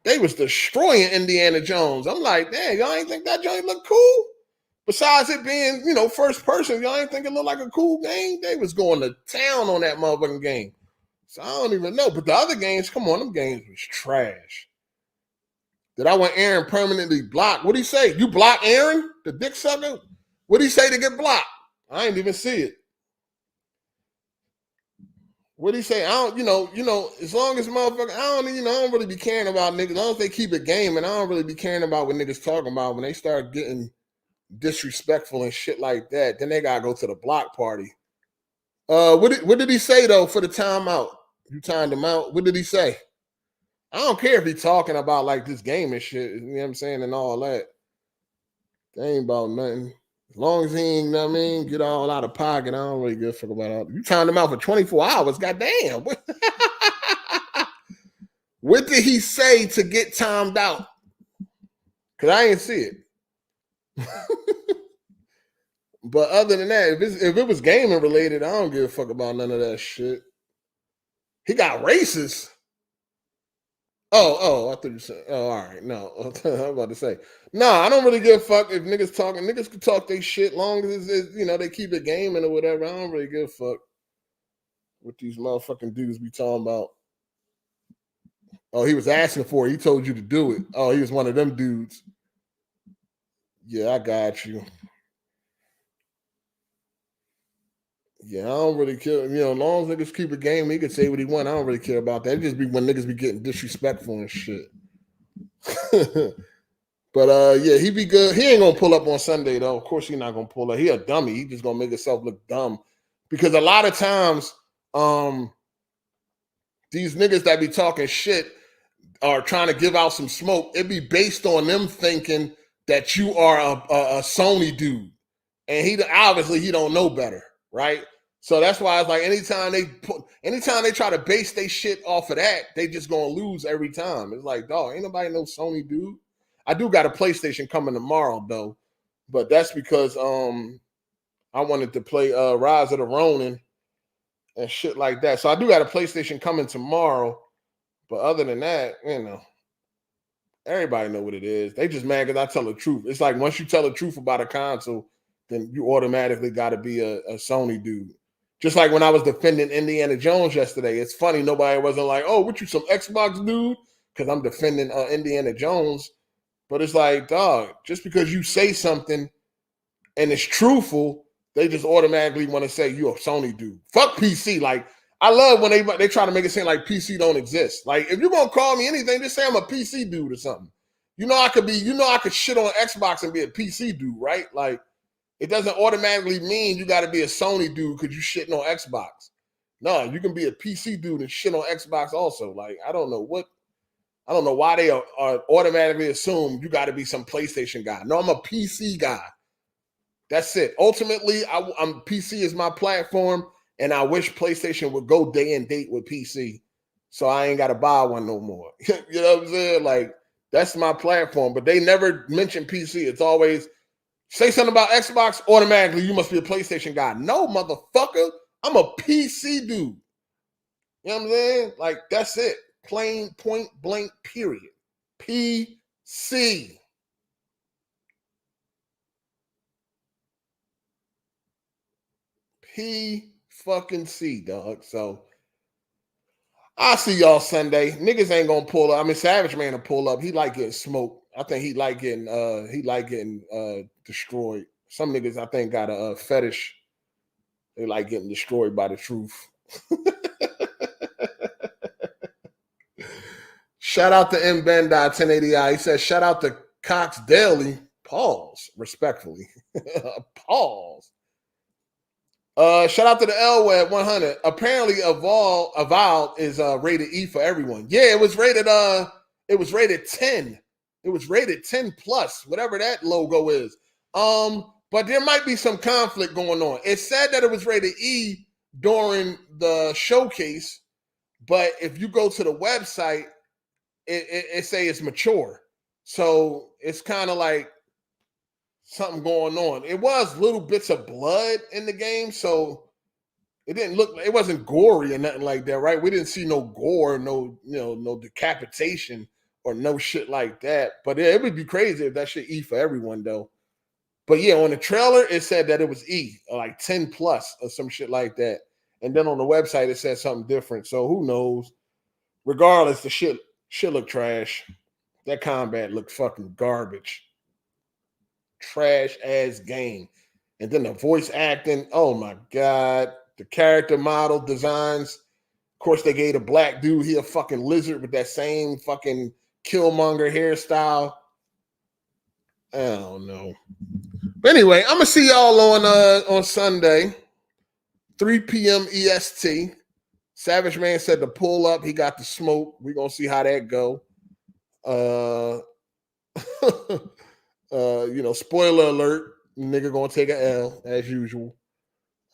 They was destroying Indiana Jones. I'm like, damn, y'all ain't think that joint look cool? Besides it being, first person, y'all ain't think it looked like a cool game? They was going to town on that motherfucking game. So I don't even know. But the other games, come on, them games was trash. Did I want Aaron permanently blocked? What'd he say? You block Aaron, the dick sucker? What'd he say to get blocked? I didn't even see it. What'd he say? I don't, as long as motherfucker, I don't really be caring about niggas. As long as they keep it game, and I don't really be caring about what niggas talking about. When they start getting disrespectful and shit like that, then they gotta go to the block party. What did he say though for the timeout? You timed him out. What did he say? I don't care if he's talking about like this game and shit, you know what I'm saying, and all that. That ain't about nothing. As long as he ain't, you know what I mean, get all out of pocket, I don't really give a fuck about all. You timed him out for 24 hours, goddamn. What did he say to get timed out? Because I ain't see it. But other than that, if it was gaming related, I don't give a fuck about none of that shit. He got racist. I thought you said. Oh, all right. No, I was about to say. No, I don't really give a fuck if niggas talking. Niggas can talk they shit long as they keep it gaming or whatever. I don't really give a fuck what these motherfucking dudes be talking about. Oh, he was asking for it. He told you to do it. Oh, he was one of them dudes. Yeah, I got you. Yeah, I don't really care. As long as niggas keep it game, he can say what he want. I don't really care about that. It just be when niggas be getting disrespectful and shit. But yeah, he be good. He ain't gonna pull up on Sunday though. Of course, he not gonna pull up. He a dummy. He just gonna make himself look dumb. Because a lot of times, these niggas that be talking shit are trying to give out some smoke. It be based on them thinking that you are a Sony dude, and he obviously don't know better, right? So that's why it's like anytime they try to base their shit off of that, they just gonna lose every time. It's like, dog, ain't nobody no Sony dude. I do got a PlayStation coming tomorrow though, but that's because I wanted to play Rise of the Ronin and shit like that. So I do got a PlayStation coming tomorrow, but other than that, everybody know what it is. They just mad because I tell the truth. It's like once you tell the truth about a console, then you automatically got to be a Sony dude. Just like when I was defending Indiana Jones yesterday. It's funny nobody wasn't like, "Oh, what you some Xbox dude?" Because I'm defending Indiana Jones. But it's like, dog, just because you say something and it's truthful, they just automatically want to say you're a Sony dude. Fuck PC. Like, I love when they try to make it seem like PC don't exist. Like, if you're gonna call me anything, just say I'm a PC dude or something. I could shit on Xbox and be a PC dude, right? Like, it doesn't automatically mean you got to be a Sony dude because you shitting on Xbox. No, you can be a PC dude and shit on Xbox also. Like, I don't know why they are automatically assume you got to be some PlayStation guy. No, I'm a PC guy. That's it. Ultimately, I'm PC is my platform, and I wish PlayStation would go day and date with PC, so I ain't got to buy one no more. You know what I'm saying? Like, that's my platform, but they never mention PC. It's always say something about Xbox, automatically you must be a PlayStation guy. No, motherfucker, I'm a PC dude. You know what I'm saying? Like, that's it. Plain, point blank, period. PC. Fucking C, dog. So I'll see y'all Sunday. Niggas ain't gonna pull up. I mean, Savage Man will pull up. He like getting smoked. I think he like getting destroyed. Some niggas I think got a fetish. They like getting destroyed by the truth. Shout out to M Bendai 1080i. He says, shout out to Cox Daily. Pause, respectfully. Pause. Shout out to the L Web 100. Apparently, Avowed is rated E for everyone. Yeah, it was rated 10. It was rated 10 plus, whatever that logo is. But there might be some conflict going on. It said that it was rated E during the showcase, but if you go to the website, it say it's mature. So it's kind of like something going on. It was little bits of blood in the game, so it wasn't gory or nothing like that, right? We didn't see no gore, no decapitation or no shit like that. But it would be crazy if that shit E for everyone though. But yeah, on the trailer it said that it was E, like 10 plus or some shit like that. And then on the website it said something different. So who knows? Regardless, the shit look trash. That combat looked fucking garbage. Trash ass game. And then the voice acting, oh my God. The character model designs. Of course, they gave a black dude, he a fucking lizard with that same fucking Killmonger hairstyle. I don't know. But anyway, I'm gonna see y'all on Sunday, 3 p.m. EST. Savage Man said to pull up. He got the smoke. We're gonna see how that go. Spoiler alert, nigga gonna take an L as usual.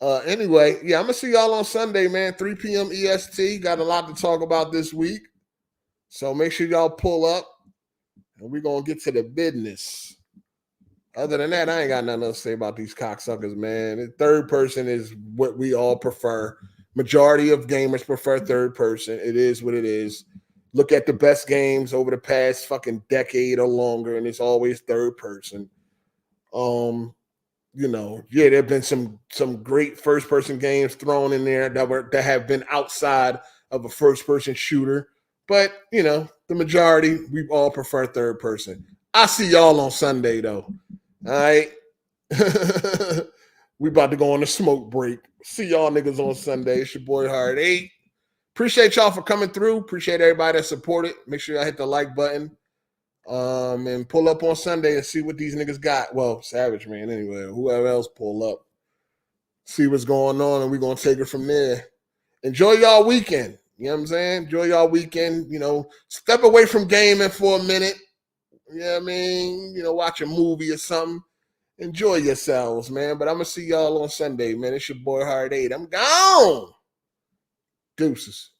Anyway, yeah, I'm gonna see y'all on Sunday, man. 3 p.m. EST. Got a lot to talk about this week. So make sure y'all pull up and we're gonna get to the business. Other than that, I ain't got nothing else to say about these cocksuckers, man. The third person is what we all prefer. Majority of gamers prefer third person. It is what it is. Look at the best games over the past fucking decade or longer, and it's always third person. There have been some great first person games thrown in there that have been outside of a first person shooter, but the majority we all prefer third person. I see y'all on Sunday though. All right. We about to go on a smoke break. See y'all niggas on Sunday. It's your boy Hard8. Appreciate y'all for coming through. Appreciate everybody that supported. Make sure y'all hit the like button. And pull up on Sunday and see what these niggas got. Well, Savage Man anyway. Whoever else pull up. See what's going on, and we're gonna take it from there. Enjoy y'all weekend. You know what I'm saying? Enjoy y'all weekend. Step away from gaming for a minute. You know what I mean? Watch a movie or something. Enjoy yourselves, man. But I'm going to see y'all on Sunday, man. It's your boy Hard8. I'm gone. Deuces.